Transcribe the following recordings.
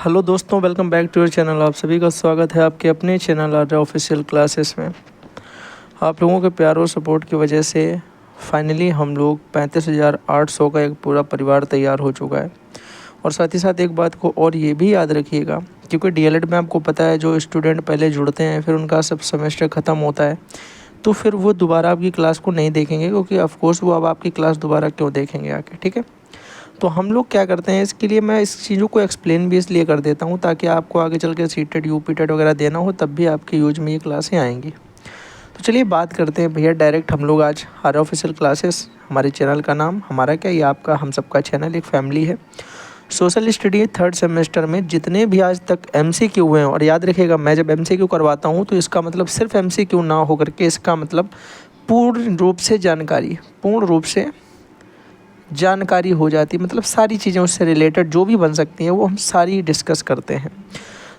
Hello दोस्तों, welcome back to your channel. आप सभी का स्वागत है आपके अपने चैनल आर्या ऑफिशियल क्लासेस में। आप लोगों के प्यार और सपोर्ट की वजह से फाइनली हम लोग 35,800 का एक पूरा परिवार तैयार हो चुका है। और साथ ही साथ एक बात को और ये भी याद रखिएगा, क्योंकि डीएलएड में आपको पता है जो स्टूडेंट पहले जुड़ते हैं फिर उनका सब सेमेस्टर ख़त्म होता है तो फिर वो दोबारा आपकी क्लास को नहीं देखेंगे, क्योंकि ऑफकोर्स वो अब आपकी क्लास दोबारा क्यों देखेंगे आके। ठीक है, तो हम लोग क्या करते हैं, इसके लिए मैं इस चीज़ों को एक्सप्लेन भी इसलिए कर देता हूँ ताकि आपको आगे चल के सीटेड यूपीटेड वगैरह देना हो तब भी आपके यूज में ये क्लासें आएंगी। तो चलिए बात करते हैं भैया डायरेक्ट। हम लोग आज आर्या ऑफिशियल क्लासेस, हमारे चैनल का नाम, हमारा क्या, ये आपका हम सबका चैनल, एक फैमिली है। सोशल स्टडी थर्ड सेमेस्टर में जितने भी आज तक एमसीक्यू हुए हैं, और याद रखिएगा मैं जब एमसीक्यू करवाता हूँ तो इसका मतलब सिर्फ एमसीक्यू ना होकर के इसका मतलब पूर्ण रूप से जानकारी हो जाती है। मतलब सारी चीज़ें उससे रिलेटेड जो भी बन सकती हैं वो हम सारी डिस्कस करते हैं।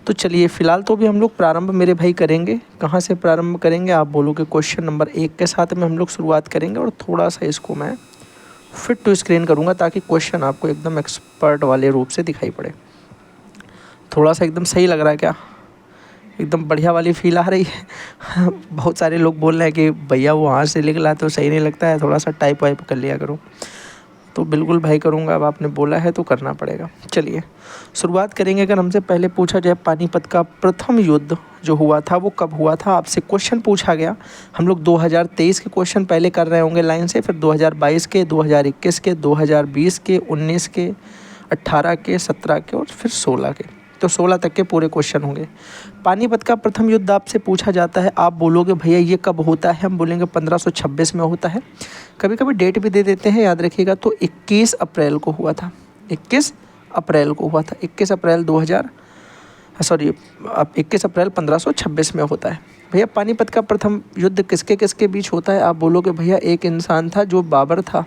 तो चलिए फ़िलहाल तो भी हम लोग प्रारंभ मेरे भाई करेंगे। कहाँ से प्रारंभ करेंगे आप बोलोगे? क्वेश्चन नंबर 1 के साथ में हम लोग शुरुआत करेंगे और थोड़ा सा इसको मैं फिट टू स्क्रीन करूँगा ताकि क्वेश्चन आपको एकदम एक्सपर्ट वाले रूप से दिखाई पड़े। थोड़ा सा एकदम सही लग रहा है क्या? एकदम बढ़िया वाली फील आ रही है? बहुत सारे लोग बोल रहे हैं कि भैया वो हाथ से लिख ला तो सही नहीं लगता है, थोड़ा सा टाइप वाइप कर लिया करो। तो बिल्कुल भाई करूँगा, अब आपने बोला है तो करना पड़ेगा। चलिए शुरुआत करेंगे। अगर हमसे पहले पूछा जाए पानीपत का प्रथम युद्ध जो हुआ था वो कब हुआ था, आपसे क्वेश्चन पूछा गया। हम लोग 2023 के क्वेश्चन पहले कर रहे होंगे लाइन से, फिर 2022 के, 2021 के, 2020 के, 19 के, 18 के, 17 के और फिर 16 के। तो 16 तक के पूरे क्वेश्चन होंगे। पानीपत का प्रथम युद्ध आपसे पूछा जाता है, आप बोलोगे भैया ये कब होता है, हम बोलेंगे 1526 में होता है। कभी कभी डेट भी दे देते हैं, याद रखिएगा। तो 21 अप्रैल को हुआ था, 21 अप्रैल को हुआ था। 21 अप्रैल 1526 में होता है। भैया पानीपत का प्रथम युद्ध किसके किसके बीच होता है, आप बोलोगे भैया एक इंसान था जो बाबर था,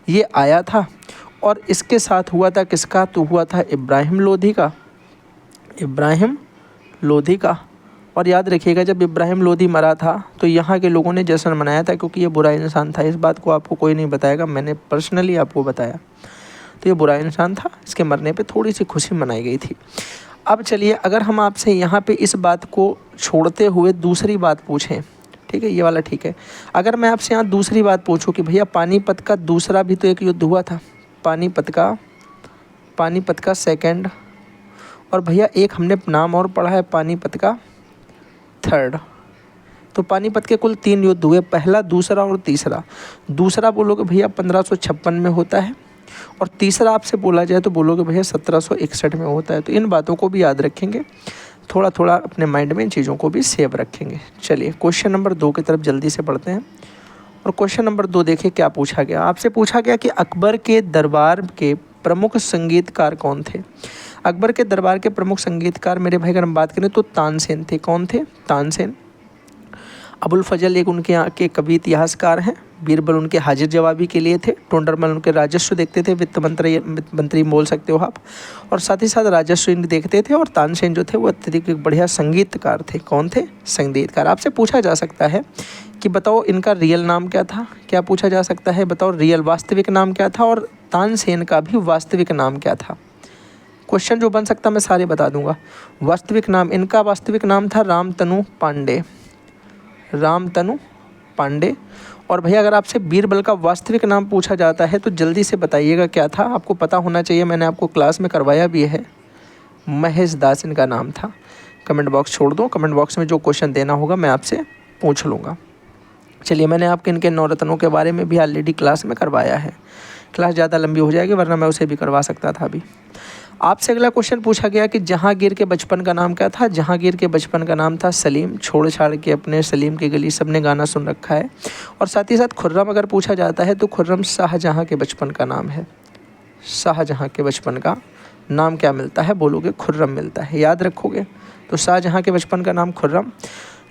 ये आया था और इसके साथ हुआ था किसका, तो हुआ था इब्राहिम लोधी का। और याद रखिएगा जब इब्राहिम लोधी मरा था तो यहाँ के लोगों ने जश्न मनाया था, क्योंकि ये बुरा इंसान था। इस बात को आपको कोई नहीं बताएगा, मैंने पर्सनली आपको बताया। तो ये बुरा इंसान था, इसके मरने पे थोड़ी सी खुशी मनाई गई थी। अब चलिए अगर हम आपसे यहाँ पे इस बात को छोड़ते हुए दूसरी बात पूछें, ठीक है, ये वाला ठीक है। अगर मैं आपसे यहाँ दूसरी बात पूछूँ कि भैया पानीपत का दूसरा भी तो एक युद्ध हुआ था, पानीपत का सेकेंड, और भैया एक हमने नाम और पढ़ा है पानीपत का थर्ड। तो पानीपत के कुल 3 युद्ध हुए, पहला, दूसरा और तीसरा। दूसरा बोलोगे भैया 1556 में होता है और तीसरा आपसे बोला जाए तो बोलोगे भैया 1761 में होता है। तो इन बातों को भी याद रखेंगे, थोड़ा थोड़ा अपने माइंड में इन चीज़ों को भी सेव रखेंगे। चलिए क्वेश्चन नंबर 2 की तरफ जल्दी से पढ़ते हैं। और क्वेश्चन नंबर 2 देखिए क्या पूछा गया। आपसे पूछा गया कि अकबर के दरबार के प्रमुख संगीतकार कौन थे। अकबर के दरबार के प्रमुख संगीतकार मेरे भाई अगर हम बात करें तो तानसेन थे। कौन थे? तानसेन। अबुल फजल एक उनके यहाँ के कवि इतिहासकार हैं। बीरबल उनके हाजिर जवाबी के लिए थे। टोंडरमल उनके राजस्व देखते थे, वित्त मंत्री बोल सकते हो आप, और साथ ही साथ राजस्व इनके देखते थे। और तानसेन जो थे वो अत्यधिक बढ़िया संगीतकार थे। कौन थे? संगीतकार। आपसे पूछा जा सकता है कि बताओ इनका रियल नाम क्या था। क्या पूछा जा सकता है? बताओ रियल वास्तविक नाम क्या था और तानसेन का भी वास्तविक नाम क्या था। क्वेश्चन जो बन सकता मैं सारे बता दूंगा। वास्तविक नाम, इनका वास्तविक नाम था रामतनु पांडे। और भैया अगर आपसे बीरबल का वास्तविक नाम पूछा जाता है तो जल्दी से बताइएगा क्या था। आपको पता होना चाहिए, मैंने आपको क्लास में करवाया भी है। महेश दास इनका नाम था। कमेंट बॉक्स छोड़ दो, कमेंट बॉक्स में जो क्वेश्चन देना होगा मैं आपसे पूछ लूँगा। चलिए मैंने आपके इनके नवरत्नों के बारे में भी ऑलरेडी क्लास में करवाया है। क्लास ज़्यादा लंबी हो जाएगी वरना मैं उसे भी करवा सकता था अभी। आपसे अगला क्वेश्चन पूछा गया कि जहांगीर के बचपन का नाम क्या था। जहांगीर के बचपन का नाम था सलीम। छोड़ छाड़ के अपने सलीम की गली, सबने गाना सुन रखा है। और साथ ही साथ खुर्रम अगर पूछा जाता है तो खुर्रम शाहजहां के बचपन का नाम है। शाहजहां के बचपन का नाम क्या मिलता है? बोलोगे खुर्रम मिलता है। याद रखोगे। तो शाहजहां के बचपन का नाम खुर्रम,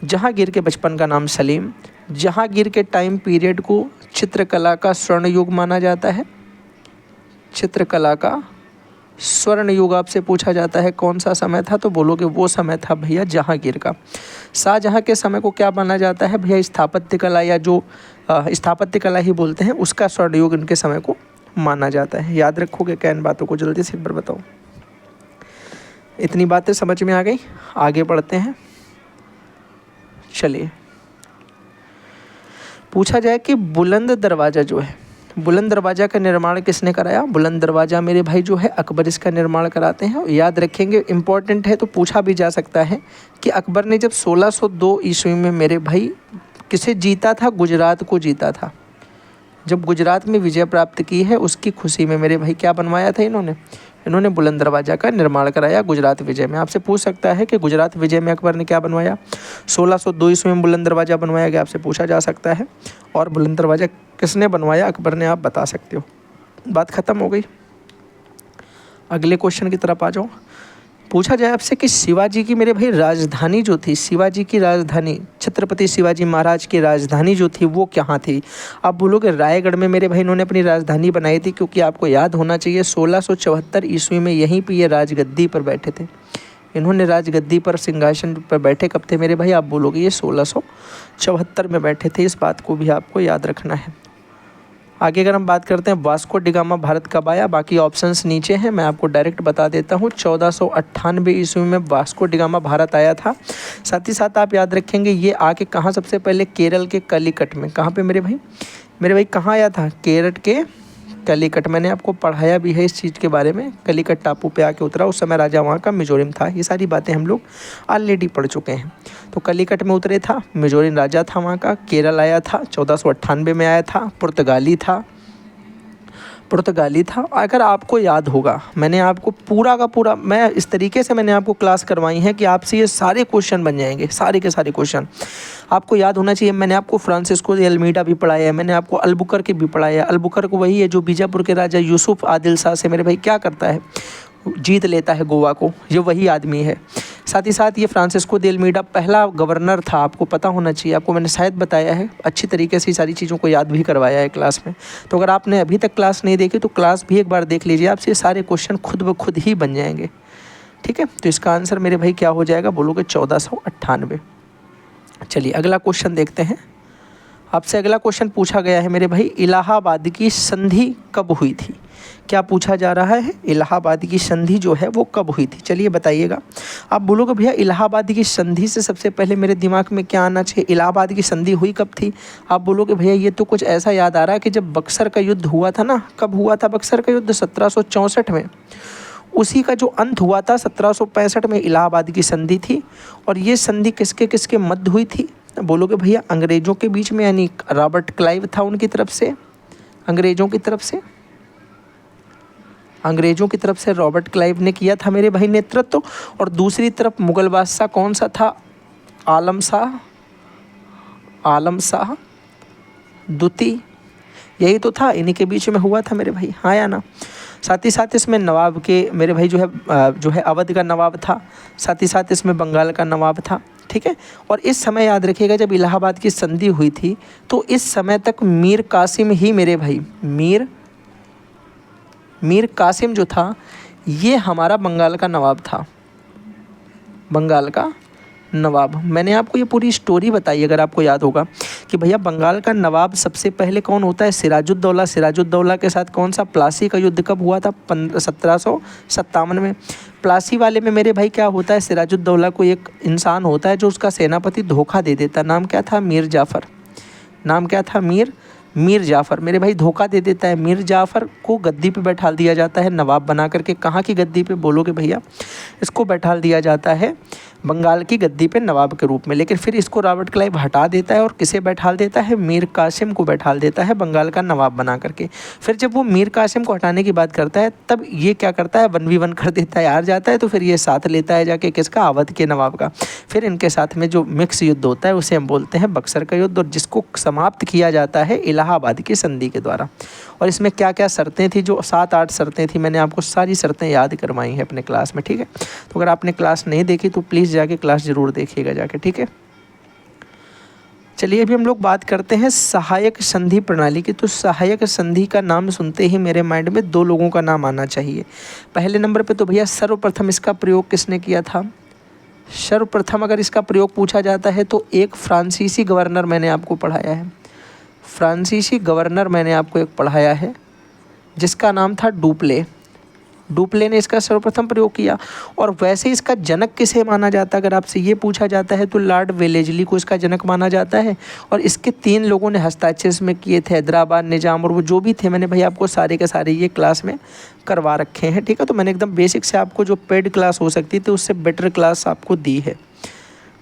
जहांगीर के बचपन का नाम सलीम। जहांगीर के टाइम पीरियड को चित्रकला का स्वर्ण युग माना जाता है। चित्रकला का स्वर्ण युग आपसे पूछा जाता है कौन सा समय था, तो बोलोगे वो समय था भैया जहांगीर का। शाहजहां के समय को क्या माना जाता है भैया? स्थापत्य कला, या जो स्थापत्य कला ही बोलते हैं, उसका स्वर्ण युग इनके समय को माना जाता है। याद रखोगे क्या इन बातों को? जल्दी से एक बार बताओ। इतनी बातें समझ में आ गई, आगे बढ़ते हैं। चलिए, पूछा जाए कि बुलंद दरवाज़ा जो है, बुलंद दरवाज़ा का निर्माण किसने कराया? बुलंद दरवाज़ा मेरे भाई जो है अकबर इसका निर्माण कराते हैं। याद रखेंगे, इम्पॉर्टेंट है तो पूछा भी जा सकता है कि अकबर ने जब 1602 ईस्वी में मेरे भाई किसे जीता था? गुजरात को जीता था। जब गुजरात में विजय प्राप्त की है उसकी खुशी में मेरे भाई क्या बनवाया था इन्होंने बुलंद दरवाज़ा का निर्माण कराया गुजरात विजय में। आपसे पूछ सकता है कि गुजरात विजय में अकबर ने क्या बनवाया? 1602 ईस्वी में बुलंद दरवाज़ा बनवाया गया, आपसे पूछा जा सकता है। और बुलंद दरवाज़ा किसने बनवाया? अकबर ने, आप बता सकते हो। बात ख़त्म हो गई। अगले क्वेश्चन की तरफ आ जाओ। पूछा जाए आपसे कि शिवाजी की मेरे भाई राजधानी जो थी, शिवाजी की राजधानी, छत्रपति शिवाजी महाराज की राजधानी जो थी वो कहाँ थी? आप बोलोगे रायगढ़ में मेरे भाई इन्होंने अपनी राजधानी बनाई थी, क्योंकि आपको याद होना चाहिए 1674 ईस्वी में यहीं पे ये राजगद्दी पर बैठे थे। इन्होंने राजगद्दी पर सिंहासन पर बैठे कब थे मेरे भाई? आप बोलोगे ये 1674 में बैठे थे। इस बात को भी आपको याद रखना है। आगे अगर हम बात करते हैं वास्को डिगामा भारत कब आया, बाकी ऑप्शंस नीचे हैं, मैं आपको डायरेक्ट बता देता हूँ। 1498 ईस्वी में वास्को डिगामा भारत आया था। साथ ही साथ आप याद रखेंगे ये आके कहाँ सबसे पहले? केरल के कलिकट में। कहाँ पे मेरे भाई कहाँ आया था? केरल के कलिकट। मैंने आपको पढ़ाया भी है इस चीज़ के बारे में। कलिकट टापू पे आके उतरा, उस समय राजा वहाँ का मिजोरम था। ये सारी बातें हम लोग ऑलरेडी पढ़ चुके हैं। तो कलिकट में उतरे था, मिजोरम राजा था वहाँ का। केरल आया था, 1498 में आया था। पुर्तगाली था। अगर आपको याद होगा, मैंने आपको पूरा का पूरा, मैं इस तरीके से मैंने आपको क्लास करवाई है कि आपसे ये सारे क्वेश्चन बन जाएंगे, सारे के सारे क्वेश्चन आपको याद होना चाहिए। मैंने आपको फ्रांसिस्को दे अल्मीडा भी पढ़ाया है, मैंने आपको अल्बुकर्क भी पढ़ाया है। अल्बुकर्क वही है जो बीजापुर के राजा यूसुफ आदिल शाह से मेरे भाई क्या करता है? जीत लेता है गोवा को, ये वही आदमी है। साथ ही साथ ये फ्रांसिस्को दे अल्मीडा पहला गवर्नर था, आपको पता होना चाहिए। आपको मैंने शायद बताया है, अच्छी तरीके से सारी चीज़ों को याद भी करवाया है क्लास में। तो अगर आपने अभी तक क्लास नहीं देखी तो क्लास भी एक बार देख लीजिए, आपसे ये सारे क्वेश्चन खुद ब खुद ही बन जाएंगे। ठीक है, तो इसका आंसर मेरे भाई क्या हो जाएगा? बोलोगे 1498। चलिए अगला क्वेश्चन देखते हैं। आपसे अगला क्वेश्चन पूछा गया है मेरे भाई, इलाहाबाद की संधि कब हुई थी? क्या पूछा जा रहा है? इलाहाबाद की संधि जो है वो कब हुई थी? चलिए बताइएगा। आप बोलोगे भैया इलाहाबाद की संधि से सबसे पहले मेरे दिमाग में क्या आना चाहिए? इलाहाबाद की संधि हुई कब थी? आप बोलोगे भैया ये तो कुछ ऐसा याद आ रहा है कि जब बक्सर का युद्ध हुआ था ना। कब हुआ था बक्सर का युद्ध? 1764 में। उसी का जो अंत हुआ था 1765 में इलाहाबाद की संधि थी। और ये संधि किसके किसके मध्य हुई थी? बोलोगे भैया अंग्रेज़ों के बीच में, यानी रॉबर्ट क्लाइव था उनकी तरफ से, अंग्रेज़ों की तरफ से रॉबर्ट क्लाइव ने किया था मेरे भाई नेतृत्व। और दूसरी तरफ मुगल बादशाह कौन सा था? आलम शाह द्वितीय, यही तो था, इन्हीं के बीच में हुआ था मेरे भाई, हाँ या ना। साथ ही साथ इसमें नवाब के मेरे भाई जो है अवध का नवाब था। साथ ही साथ इसमें बंगाल का नवाब था। ठीक है, और इस समय याद रखिएगा जब इलाहाबाद की संधि हुई थी तो इस समय तक मीर कासिम ही मेरे भाई, मीर कासिम जो था ये हमारा बंगाल का नवाब था, बंगाल का नवाब। मैंने आपको ये पूरी स्टोरी बताई अगर आपको याद होगा कि भैया बंगाल का नवाब सबसे पहले कौन होता है? सिराजुद्दौला। सिराजुद्दौला के साथ कौन सा? प्लासी का युद्ध कब हुआ था? 1757 में। प्लासी वाले में मेरे भाई क्या होता है? सिराजुद्दौला को एक इंसान होता है जो उसका सेनापति धोखा दे देता। नाम क्या था? मीर जाफ़र। नाम क्या था? मीर जाफ़र मेरे भाई धोखा दे देता है। मीर जाफ़र को गद्दी पे बैठा दिया जाता है नवाब बना करके। कहाँ की गद्दी पे? बोलोगे भैया इसको बैठा दिया जाता है बंगाल की गद्दी पे नवाब के रूप में। लेकिन फिर इसको रॉबर्ट क्लाइव हटा देता है और किसे बैठाल देता है? मीर कासिम को बैठाल देता है बंगाल का नवाब बना करके। फिर जब वो मीर कासिम को हटाने की बात करता है तब ये क्या करता है? 1v1 कर देता है, हार जाता है। तो फिर ये साथ लेता है जाके किसका? अवध के नवाब का। फिर इनके साथ में जो मिक्स युद्ध होता है उसे हम बोलते हैं बक्सर का युद्ध, और जिसको समाप्त किया जाता है इलाहाबाद की संधि के द्वारा। और इसमें क्या क्या शर्तें थी? जो 7-8 शर्तें थी, मैंने आपको सारी शर्तें याद करवाई हैं अपने क्लास में। ठीक है, तो अगर आपने क्लास नहीं देखी तो प्लीज़ जाके क्लास ज़रूर देखिएगा जाके। ठीक है, चलिए अभी हम लोग बात करते हैं सहायक संधि प्रणाली की। तो सहायक संधि का नाम सुनते ही मेरे माइंड में 2 लोगों का नाम आना चाहिए। पहले नंबर पे तो भैया सर्वप्रथम इसका प्रयोग किसने किया था? सर्वप्रथम अगर इसका प्रयोग पूछा जाता है तो एक फ्रांसीसी गवर्नर मैंने आपको पढ़ाया है, फ्रांसीसी गवर्नर मैंने आपको एक पढ़ाया है जिसका नाम था डुप्ले। डुप्ले ने इसका सर्वप्रथम प्रयोग किया। और वैसे इसका जनक किसे माना जाता है, अगर आपसे ये पूछा जाता है तो लॉर्ड वेलेस्ली को इसका जनक माना जाता है। और इसके 3 लोगों ने हस्ताक्षर इसमें किए थे, हैदराबाद निजाम और वो जो भी थे, मैंने भाई आपको सारे के सारे ये क्लास में करवा रखे हैं। ठीक है, तो मैंने एकदम बेसिक से आपको जो पेड क्लास हो सकती थी उससे बेटर क्लास आपको दी है।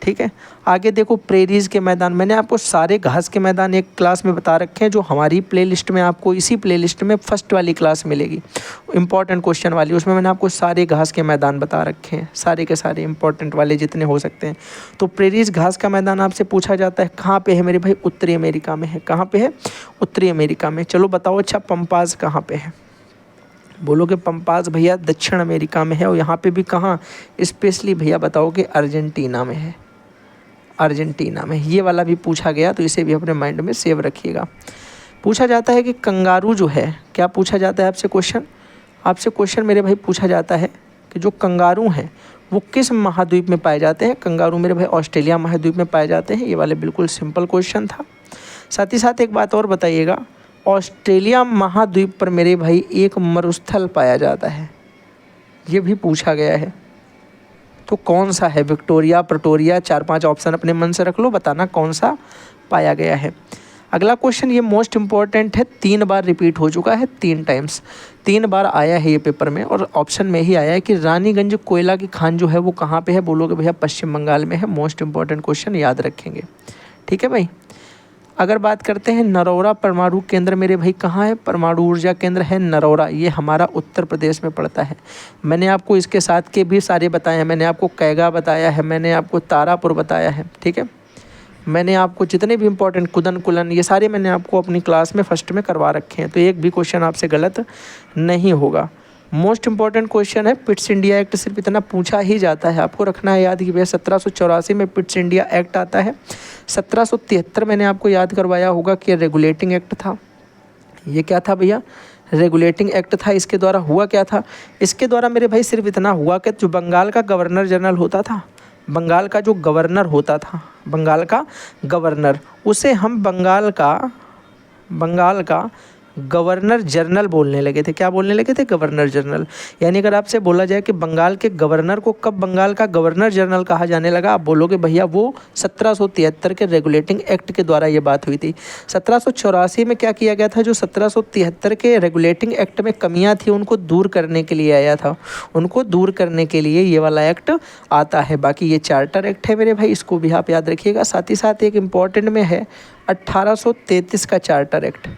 ठीक है, आगे देखो प्रेरीज के मैदान, मैंने आपको सारे घास के मैदान एक क्लास में बता रखे हैं, जो हमारी प्लेलिस्ट में आपको इसी प्लेलिस्ट में फर्स्ट वाली क्लास मिलेगी, इंपॉर्टेंट क्वेश्चन वाली। उसमें मैंने आपको सारे घास के मैदान बता रखे हैं, सारे के सारे इंपॉर्टेंट वाले जितने हो सकते हैं। तो प्रेरीज घास का मैदान आपसे पूछा जाता है कहाँ पे है मेरे भाई, उत्तरी अमेरिका में है। कहाँ पे है, उत्तरी अमेरिका में। चलो बताओ अच्छा पंपास कहाँ पे है, बोलोगे पंपास भैया दक्षिण अमेरिका में है। और यहाँ पे भी कहाँ, स्पेशली भैया बताओ कि अर्जेंटीना में है, अर्जेंटीना में। ये वाला भी पूछा गया तो इसे भी अपने माइंड में सेव रखिएगा। पूछा जाता है कि कंगारू जो है, क्या पूछा जाता है आपसे क्वेश्चन, आपसे क्वेश्चन मेरे भाई पूछा जाता है कि जो कंगारू हैं वो किस महाद्वीप में पाए जाते हैं। कंगारू मेरे भाई ऑस्ट्रेलिया महाद्वीप में पाए जाते हैं। ये वाले बिल्कुल सिंपल क्वेश्चन था। साथ ही साथ एक बात और बताइएगा, ऑस्ट्रेलिया महाद्वीप पर मेरे भाई एक मरुस्थल पाया जाता है, ये भी पूछा गया है। तो कौन सा है, विक्टोरिया, प्रिटोरिया, 4-5 ऑप्शन अपने मन से रख लो, बताना कौन सा पाया गया है। अगला क्वेश्चन ये मोस्ट इंपॉर्टेंट है, 3 बार रिपीट हो चुका है, 3 टाइम्स, 3 बार आया है ये पेपर में और ऑप्शन में ही आया है कि रानीगंज कोयला की खान जो है वो कहाँ पे है, बोलोगे भैया पश्चिम बंगाल में है। मोस्ट इंपॉर्टेंट क्वेश्चन याद रखेंगे। ठीक है भाई, अगर बात करते हैं नरौरा परमाणु केंद्र मेरे भाई कहाँ है, परमाणु ऊर्जा केंद्र है नरौरा, ये हमारा उत्तर प्रदेश में पड़ता है। मैंने आपको इसके साथ के भी सारे बताए हैं, मैंने आपको कैगा बताया है, मैंने आपको तारापुर बताया है। ठीक है, मैंने आपको जितने भी इंपॉर्टेंट कुदन कुलन ये सारे मैंने आपको अपनी क्लास में फर्स्ट में करवा रखे हैं, तो एक भी क्वेश्चन आपसे गलत नहीं होगा। मोस्ट इंपॉर्टेंट क्वेश्चन है पिट्स इंडिया एक्ट, सिर्फ इतना पूछा ही जाता है, आपको रखना है याद कि भैया 1784 में पिट्स इंडिया एक्ट आता है। 1773 मैंने आपको याद करवाया होगा कि रेगुलेटिंग एक्ट था। ये क्या था भैया, रेगुलेटिंग एक्ट था। इसके द्वारा हुआ क्या था, इसके द्वारा मेरे भाई सिर्फ इतना हुआ कि जो बंगाल का गवर्नर जनरल होता था, बंगाल का जो गवर्नर होता था, बंगाल का गवर्नर, उसे हम बंगाल का गवर्नर जनरल बोलने लगे थे। क्या बोलने लगे थे, गवर्नर जनरल। यानी अगर आपसे बोला जाए कि बंगाल के गवर्नर को कब बंगाल का गवर्नर जनरल कहा जाने लगा, आप बोलोगे भैया वो 1773 के रेगुलेटिंग एक्ट के द्वारा ये बात हुई थी। 1784 में क्या किया गया था, जो 1773 के रेगुलेटिंग एक्ट में कमियां थी उनको दूर करने के लिए आया था, उनको दूर करने के लिए ये वाला एक्ट आता है। बाकी ये चार्टर एक्ट है मेरे भाई, इसको भी आप याद रखिएगा। साथ ही साथ एक इम्पॉर्टेंट में है 1833 का चार्टर एक्ट।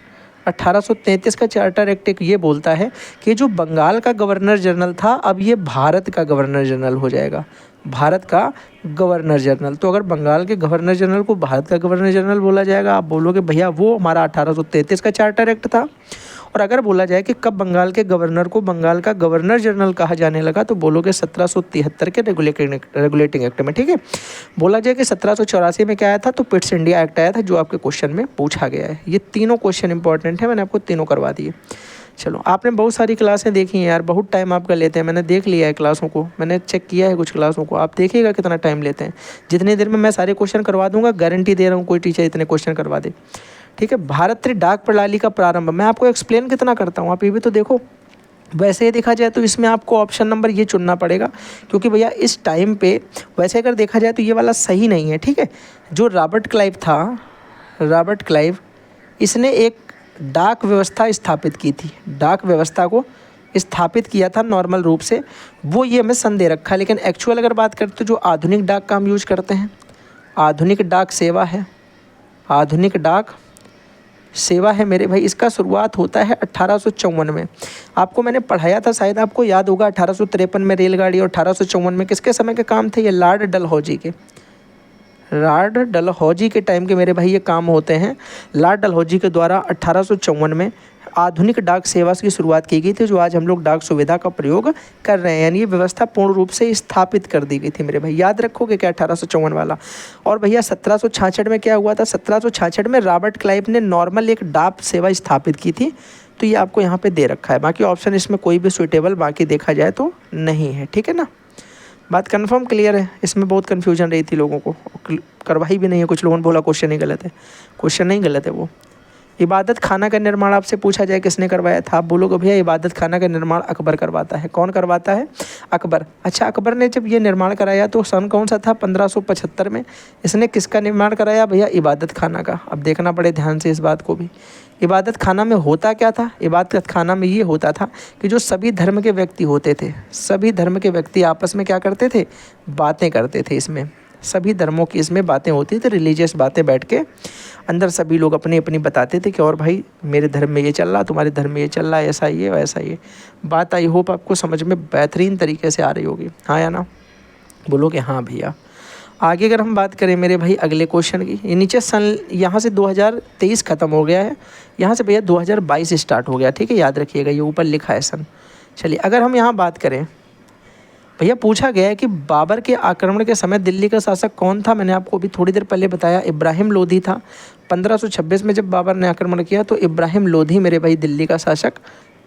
1833 का चार्टर एक्ट एक ये बोलता है कि जो बंगाल का गवर्नर जनरल था अब ये भारत का गवर्नर जनरल हो जाएगा, भारत का गवर्नर जनरल। तो अगर बंगाल के गवर्नर जनरल को भारत का गवर्नर जनरल बोला जाएगा, आप बोलोगे भैया वो हमारा 1833 का चार्टर एक्ट था। और अगर बोला जाए कि कब बंगाल के गवर्नर को बंगाल का गवर्नर जनरल कहा जाने लगा, तो बोलोगे 1773 के रेगुलेटिंग एक्ट में। ठीक है, बोला जाए कि 1784 में क्या आया था, तो पिट्स इंडिया एक्ट आया था, जो आपके क्वेश्चन में पूछा गया है। ये तीनों क्वेश्चन इंपॉर्टेंट है, मैंने आपको तीनों करवा दिए। चलो, आपने बहुत सारी क्लासें देखी हैं यार, बहुत टाइम आपका लेते हैं, मैंने देख लिया है क्लासों को, मैंने चेक किया है कुछ क्लासों को, आप देखिएगा कितना टाइम लेते हैं। जितनी देर में मैं सारे क्वेश्चन करवा दूंगा, गारंटी दे रहा हूँ कोई टीचर इतने क्वेश्चन करवा दे। ठीक है, भारतीय डाक प्रणाली का प्रारंभ, मैं आपको एक्सप्लेन कितना करता हूँ, आप ये भी तो देखो। वैसे देखा जाए तो इसमें आपको ऑप्शन नंबर ये चुनना पड़ेगा, क्योंकि भैया इस टाइम पे वैसे अगर देखा जाए तो ये वाला सही नहीं है। ठीक है, जो रॉबर्ट क्लाइव था, रॉबर्ट क्लाइव, इसने एक डाक व्यवस्था स्थापित की थी, डाक व्यवस्था को स्थापित किया था नॉर्मल रूप से, वो ये हमें सन दे रखा है। लेकिन एक्चुअल अगर बात करते तो जो आधुनिक डाक का हम यूज करते हैं, आधुनिक डाक सेवा है, आधुनिक डाक सेवा है मेरे भाई, इसका शुरुआत होता है 1854 में। आपको मैंने पढ़ाया था, शायद आपको याद होगा, 1853 में रेलगाड़ी और 1854 में किसके समय के काम थे, ये लॉर्ड डलहौजी के, लॉर्ड डलहौजी के टाइम के मेरे भाई ये काम होते हैं। लॉर्ड डलहौजी के द्वारा 1854 में आधुनिक डाक सेवा की शुरुआत की गई थी, जो आज हम लोग डाक सुविधा का प्रयोग कर रहे हैं। यानी ये व्यवस्था पूर्ण रूप से स्थापित कर दी गई थी मेरे भाई, याद रखोगे क्या 1854 वाला। और भैया 1766 में क्या हुआ था, 1766 में रॉबर्ट क्लाइव ने नॉर्मल एक डाक सेवा स्थापित की थी, तो ये आपको यहाँ पे दे रखा है। बाकी ऑप्शन इसमें कोई भी सुइटेबल बाकी देखा जाए तो नहीं है। ठीक है ना, बात कन्फर्म क्लियर है, इसमें बहुत कन्फ्यूजन रही थी लोगों को, करवाई भी नहीं है, कुछ लोगों ने बोला क्वेश्चन ही गलत है, क्वेश्चन नहीं गलत है वो। इबादत खाना का निर्माण आपसे पूछा जाए किसने करवाया था, आप बोलोगे भैया इबादत खाना का निर्माण अकबर करवाता है। कौन करवाता है? अकबर। अच्छा, अकबर ने जब ये निर्माण कराया तो सन कौन सा था? 1575 में। इसने किसका निर्माण कराया भैया? इबादत खाना का। अब देखना पड़े ध्यान से इस बात को भी। इबादत खाना में होता क्या था? इबादत खाना में ये होता था कि जो सभी धर्म के व्यक्ति होते थे, सभी धर्म के व्यक्ति आपस में क्या करते थे? बातें करते थे। इसमें सभी धर्मों की इसमें बातें होती थी, रिलीजियस बातें। बैठ के अंदर सभी लोग अपनी अपनी बताते थे कि और भाई मेरे धर्म में ये चल रहा, तुम्हारे धर्म में ये चल रहा है, ऐसा ये वैसा ये। बात आई होप आपको समझ में बेहतरीन तरीके से आ रही होगी, हाँ या ना? बोलोगे हाँ भैया। आगे अगर हम बात करें मेरे भाई अगले क्वेश्चन की, ये नीचे सन यहाँ से 2023 ख़त्म हो गया है, यहाँ से भैया 2022 स्टार्ट हो गया, ठीक है, याद रखिएगा, ये ऊपर लिखा है सन। चलिए अगर हम यहाँ बात करें, भैया पूछा गया है कि बाबर के आक्रमण के समय दिल्ली का शासक कौन था? मैंने आपको अभी थोड़ी देर पहले बताया, इब्राहिम लोधी था। 1526 में जब बाबर ने आक्रमण किया तो इब्राहिम लोधी मेरे भाई दिल्ली का शासक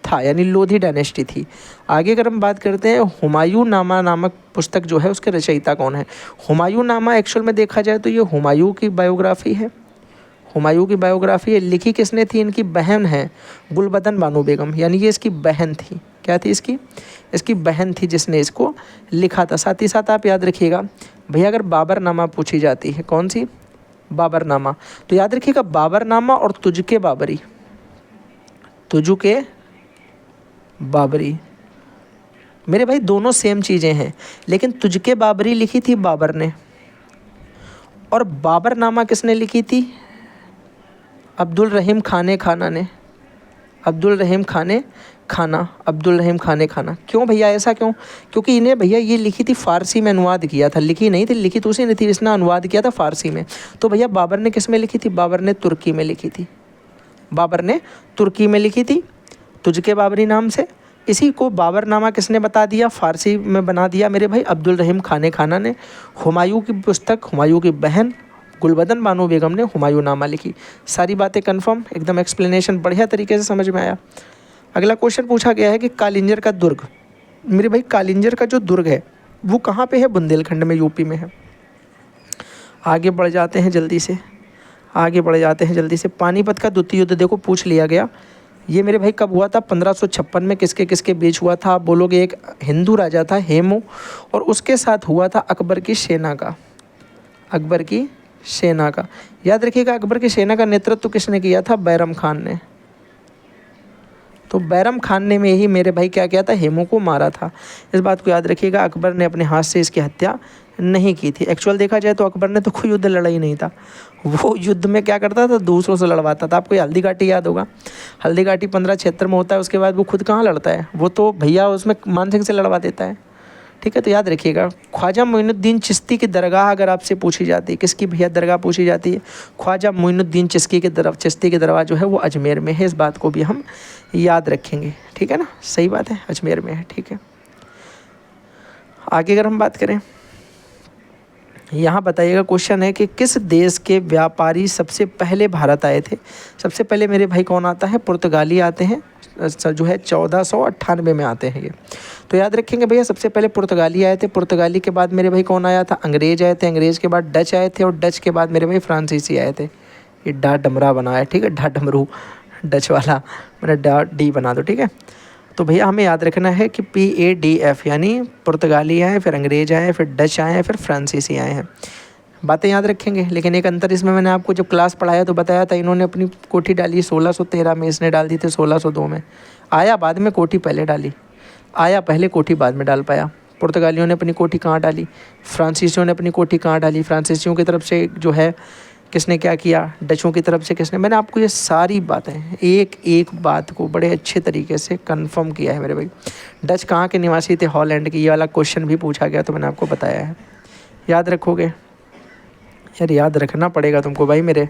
था, यानी लोधी डायनेस्टी थी। आगे अगर हम बात करते हैं, हुमायूं नामा नामक पुस्तक जो है उसके रचयिता कौन है? हुमायूं नामा एक्चुअल में देखा जाए तो ये हुमायूं की बायोग्राफी है, हुमायूं की बायोग्राफी है। लिखी किसने थी? इनकी बहन है गुलबदन बानो बेगम, यानी ये इसकी बहन थी। क्या थी इसकी? इसकी बहन थी जिसने इसको लिखा था। साथ ही साथ आप याद रखिएगा भैया, अगर बाबरनामा पूछी जाती है, कौन सी? बाबरनामा, तो याद रखिएगा बाबरनामा और तुझके बाबरी, तुझके बाबरी मेरे भाई दोनों सेम चीज़ें हैं, लेकिन तुझके बाबरी लिखी थी बाबर ने, और बाबरनामा किसने लिखी थी? अब्दुल रहीम खाने खाना ने। अब्दुल रहीम खाने खाना, अब्दुल रहीम खाने खाना। क्यों भैया, ऐसा क्यों? क्योंकि इन्हें भैया ये लिखी थी फ़ारसी में, अनुवाद किया था, लिखी नहीं थी, लिखी तो उसी ने थी, इसने अनुवाद किया था फ़ारसी में। तो भैया बाबर ने किस में लिखी थी? बाबर ने तुर्की में लिखी थी, बाबर ने तुर्की में लिखी थी तुझके बाबरी नाम से। इसी को बाबरनामा किसने बता दिया? फ़ारसी में बना दिया मेरे भाई अब्दुल रहीम खाने खाना ने। हुमायूं की पुस्तक, हुमायूं की बहन गुलबदन बानो बेगम ने हुमायूं नामा लिखी। सारी बातें कंफर्म, एकदम एक्सप्लेनेशन बढ़िया तरीके से समझ में आया। अगला क्वेश्चन पूछा गया है कि कालिंजर का दुर्ग, मेरे भाई कालिंजर का जो दुर्ग है वो कहाँ पे है? बुंदेलखंड में, यूपी में है। आगे बढ़ जाते हैं जल्दी से, आगे बढ़ जाते हैं जल्दी से। पानीपत का द्वितीय युद्ध देखो पूछ लिया गया, ये मेरे भाई कब हुआ था? 1556 में। किसके किसके बीच हुआ था? आप बोलोगे एक हिंदू राजा था हेमू, और उसके साथ हुआ था अकबर की सेना का, अकबर की सेना का। याद रखिएगा अकबर की सेना का नेतृत्व किसने किया था? बैरम खान ने। तो बैरम खान ने में ही मेरे भाई क्या किया था? हेमू को मारा था। इस बात को याद रखिएगा, अकबर ने अपने हाथ से इसकी हत्या नहीं की थी। एक्चुअल देखा जाए तो अकबर ने तो कोई युद्ध लड़ा ही नहीं था, वो युद्ध में क्या करता था? दूसरों से लड़वाता था। आपको हल्दी घाटी याद होगा, हल्दी घाटी 1576 में होता है, उसके बाद वो खुद कहाँ लड़ता है? वो तो भैया उसमें मान सिंह से लड़वा देता है, ठीक है। तो याद रखिएगा ख्वाजा मोइनुद्दीन चिश्ती की दरगाह अगर आपसे पूछी जाती है, किसकी भैया दरगाह पूछी जाती है? ख्वाजा मोइनुद्दीन चिश्ती की दरगाह जो है वो अजमेर में है। इस बात को भी हम याद रखेंगे, ठीक है ना, सही बात है, अजमेर में है, ठीक है। आगे अगर हम बात करें, यहाँ बताइएगा क्वेश्चन है कि किस देश के व्यापारी सबसे पहले भारत आए थे? सबसे पहले मेरे भाई कौन आता है? पुर्तगाली आते हैं, जो है 1498 में आते हैं ये। तो याद रखेंगे भैया सबसे पहले पुर्तगाली आए थे, पुर्तगाली के बाद मेरे भाई कौन आया था? अंग्रेज आए थे, अंग्रेज के बाद डच आए थे, और डच के बाद मेरे भाई फ्रांसीसी आए थे। ये डा डमरा बनाया, ठीक है, डा डमरू डच वाला, मेरा डा डी बना दो, ठीक है। तो भैया हमें याद रखना है कि PADF, यानी पुर्तगाली आए, फिर अंग्रेज आए, फिर डच आए, फिर फ्रांसीसी आए हैं। बातें याद रखेंगे। लेकिन एक अंतर इसमें मैंने आपको जब क्लास पढ़ाया तो बताया था, इन्होंने अपनी कोठी डाली 1613 में, इसने डाल दी थी 1602 में। आया बाद में, कोठी पहले डाली, आया पहले, कोठी बाद में डाल पाया। पुर्तगालियों ने अपनी कोठी कहाँ डाली? फ्रांसीसियों ने अपनी कोठी कहाँ डाली? फ्रांसीसियों की तरफ से जो है किसने क्या किया? डचों की तरफ से किसने? मैंने आपको ये सारी बातें एक एक बात को बड़े अच्छे तरीके से कंफर्म किया है मेरे भाई। डच कहाँ के निवासी थे? हॉलैंड के। ये वाला क्वेश्चन भी पूछा गया तो मैंने आपको बताया है, याद रखोगे? यार याद रखना पड़ेगा तुमको भाई मेरे,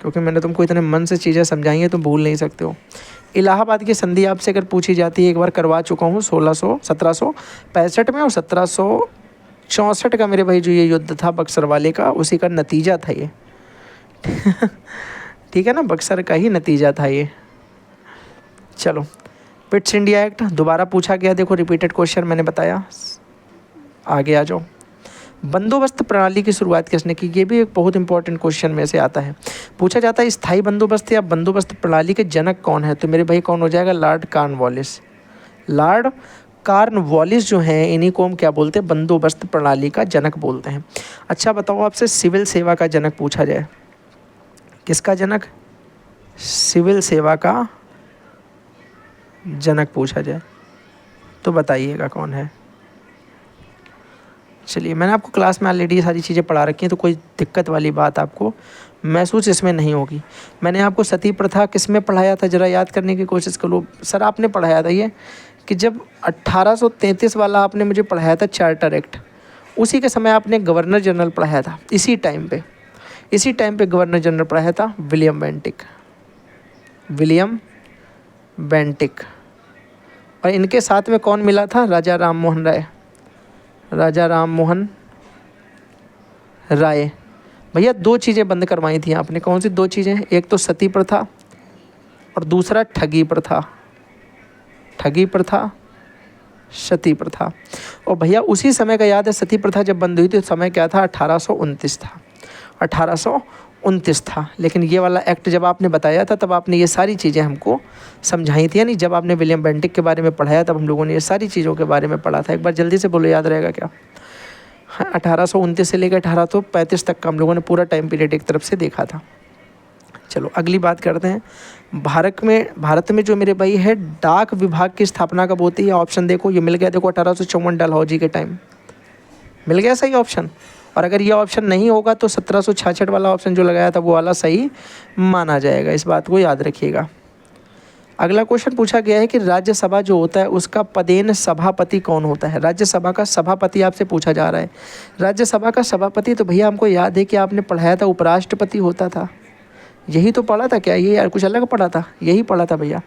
क्योंकि मैंने तुमको इतने मन से चीज़ें समझाई हैं, तुम भूल नहीं सकते हो। इलाहाबाद की संधि आपसे अगर पूछी जाती है, एक बार करवा चुका हूँ 1765 में, और 1764 का मेरे भाई जो ये युद्ध था बक्सर वाले का, उसी का नतीजा था ये ठीक है ना, बक्सर का ही नतीजा था ये। चलो, पिट्स इंडिया एक्ट दोबारा पूछा गया, देखो रिपीटेड क्वेश्चन मैंने बताया। आगे आ जाओ। बंदोबस्त प्रणाली की शुरुआत किसने की? ये भी एक बहुत इंपॉर्टेंट क्वेश्चन में से आता है। पूछा जाता है स्थायी बंदोबस्त या बंदोबस्त प्रणाली के जनक कौन है? तो मेरे भाई कौन हो जाएगा? Lord Cornwallis. लॉर्ड कॉर्नवालिस जो हैं इन्हीं को हम क्या बोलते हैं? बंदोबस्त प्रणाली का जनक बोलते हैं। अच्छा बताओ, आपसे सिविल सेवा का जनक पूछा जाए, किसका जनक? सिविल सेवा का जनक पूछा जाए तो बताइएगा कौन है। चलिए, मैंने आपको क्लास में ऑलरेडी ये सारी चीज़ें पढ़ा रखी हैं, तो कोई दिक्कत वाली बात आपको महसूस इसमें नहीं होगी। मैंने आपको सती प्रथा किस में पढ़ाया था, ज़रा याद करने की कोशिश करो। सर आपने पढ़ाया था ये कि जब 1833 वाला आपने मुझे पढ़ाया था चार्टर एक्ट, उसी के समय आपने गवर्नर जनरल पढ़ाया था। इसी टाइम पे गवर्नर जनरल पढ़ाया था विलियम बेंटिक। और इनके साथ में कौन मिला था? राजा राम मोहन राय। भैया 2 चीज़ें बंद करवाई थी आपने, कौन सी 2 चीज़ें? एक तो सती प्रथा और दूसरा ठगी प्रथा, सती प्रथा। और भैया उसी समय का याद है, सती प्रथा जब बंद हुई थी तो समय क्या था? 1829 था। लेकिन ये वाला एक्ट जब आपने बताया था तब आपने ये सारी चीज़ें हमको समझाई थी, यानी जब आपने विलियम बेंटिक के बारे में पढ़ाया तब हम लोगों ने ये सारी चीज़ों के बारे में पढ़ा था। एक बार जल्दी से बोलो, याद रहेगा क्या? 1829 से लेकर 1835 तक का हम लोगों ने पूरा टाइम पीरियड एक तरफ से देखा था। चलो अगली बात करते हैं। भारत में जो मेरे भाई है डाक विभाग की स्थापना कब होती है? ऑप्शन देखो, ये मिल गया, देखो 1854 डलहौजी के टाइम मिल गया सही ऑप्शन। और अगर ये ऑप्शन नहीं होगा तो 1766 वाला ऑप्शन जो लगाया था वो वाला सही माना जाएगा, इस बात को याद रखिएगा। अगला क्वेश्चन पूछा गया है कि राज्यसभा जो होता है उसका पदेन सभापति कौन होता है? राज्यसभा का सभापति आपसे पूछा जा रहा है। राज्यसभा का सभापति तो भैया हमको याद है कि आपने पढ़ाया था उपराष्ट्रपति होता था, यही तो पढ़ा था क्या? ये यार कुछ अलग पढ़ा था? यही पढ़ा था भैया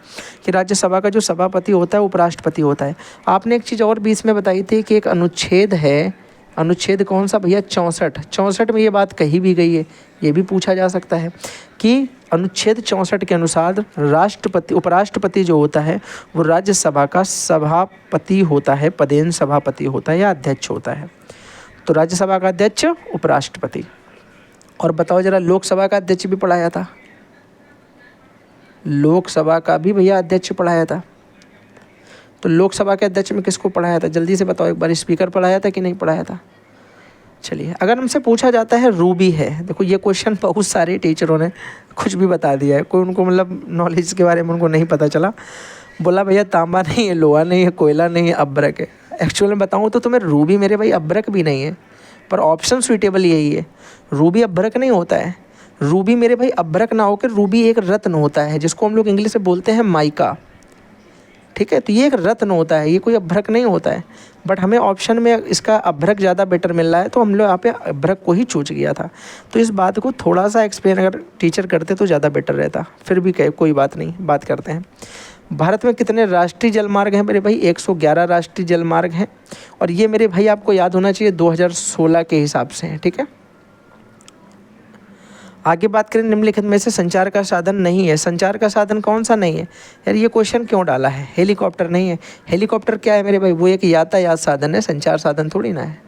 कि राज्यसभा का जो सभापति होता है उपराष्ट्रपति होता है। आपने एक चीज़ और बीच में बताई थी कि एक अनुच्छेद है, अनुच्छेद कौन सा भैया? 64 में ये बात कही भी गई है, ये भी पूछा जा सकता है कि अनुच्छेद 64 के अनुसार उपराष्ट्रपति जो होता है वो राज्यसभा का सभापति होता है, पदेन सभापति होता है या अध्यक्ष होता है। तो राज्यसभा का अध्यक्ष उपराष्ट्रपति। और बताओ जरा, लोकसभा का अध्यक्ष भी पढ़ाया था, लोकसभा का भी भैया अध्यक्ष पढ़ाया था। तो लोकसभा के अध्यक्ष में किसको पढ़ाया था? जल्दी से बताओ एक बार, स्पीकर पढ़ाया था कि नहीं पढ़ाया था? चलिए, अगर हमसे पूछा जाता है रूबी है, देखो ये क्वेश्चन बहुत सारे टीचरों ने कुछ भी बता दिया है, कोई उनको मतलब नॉलेज के बारे में उनको नहीं पता चला, बोला भैया तांबा नहीं है, लोहा नहीं है, कोयला नहीं है, अब्रक है। एक्चुअल में बताऊँ तो तुम्हें रूबी मेरे भाई अब्रक भी नहीं है, पर ऑप्शन सुइटेबल यही है। रूबी अब्रक नहीं होता है, रूबी मेरे भाई अब्रक ना होकर रूबी एक रत्न होता है जिसको हम लोग इंग्लिश में बोलते हैं माइका, ठीक है? तो ये एक रत्न होता है, ये कोई अभ्रक नहीं होता है। बट हमें ऑप्शन में इसका अभ्रक ज़्यादा बेटर मिल रहा है तो हम लोग यहाँ पे अभ्रक को ही चूज किया था। तो इस बात को थोड़ा सा एक्सप्लेन अगर टीचर करते तो ज़्यादा बेटर रहता, फिर भी कोई बात नहीं, बात करते हैं। भारत में कितने राष्ट्रीय जलमार्ग हैं मेरे भाई? 111 राष्ट्रीय जलमार्ग हैं। और ये मेरे भाई आपको याद होना चाहिए 2016 के हिसाब से हैं, ठीक है? आगे बात करें, निम्नलिखित में से संचार का साधन नहीं है। संचार का साधन कौन सा नहीं है यार? ये क्वेश्चन क्यों डाला है? हेलीकॉप्टर नहीं है। हेलीकॉप्टर क्या है मेरे भाई? वो एक यातायात साधन है, संचार साधन थोड़ी ना है,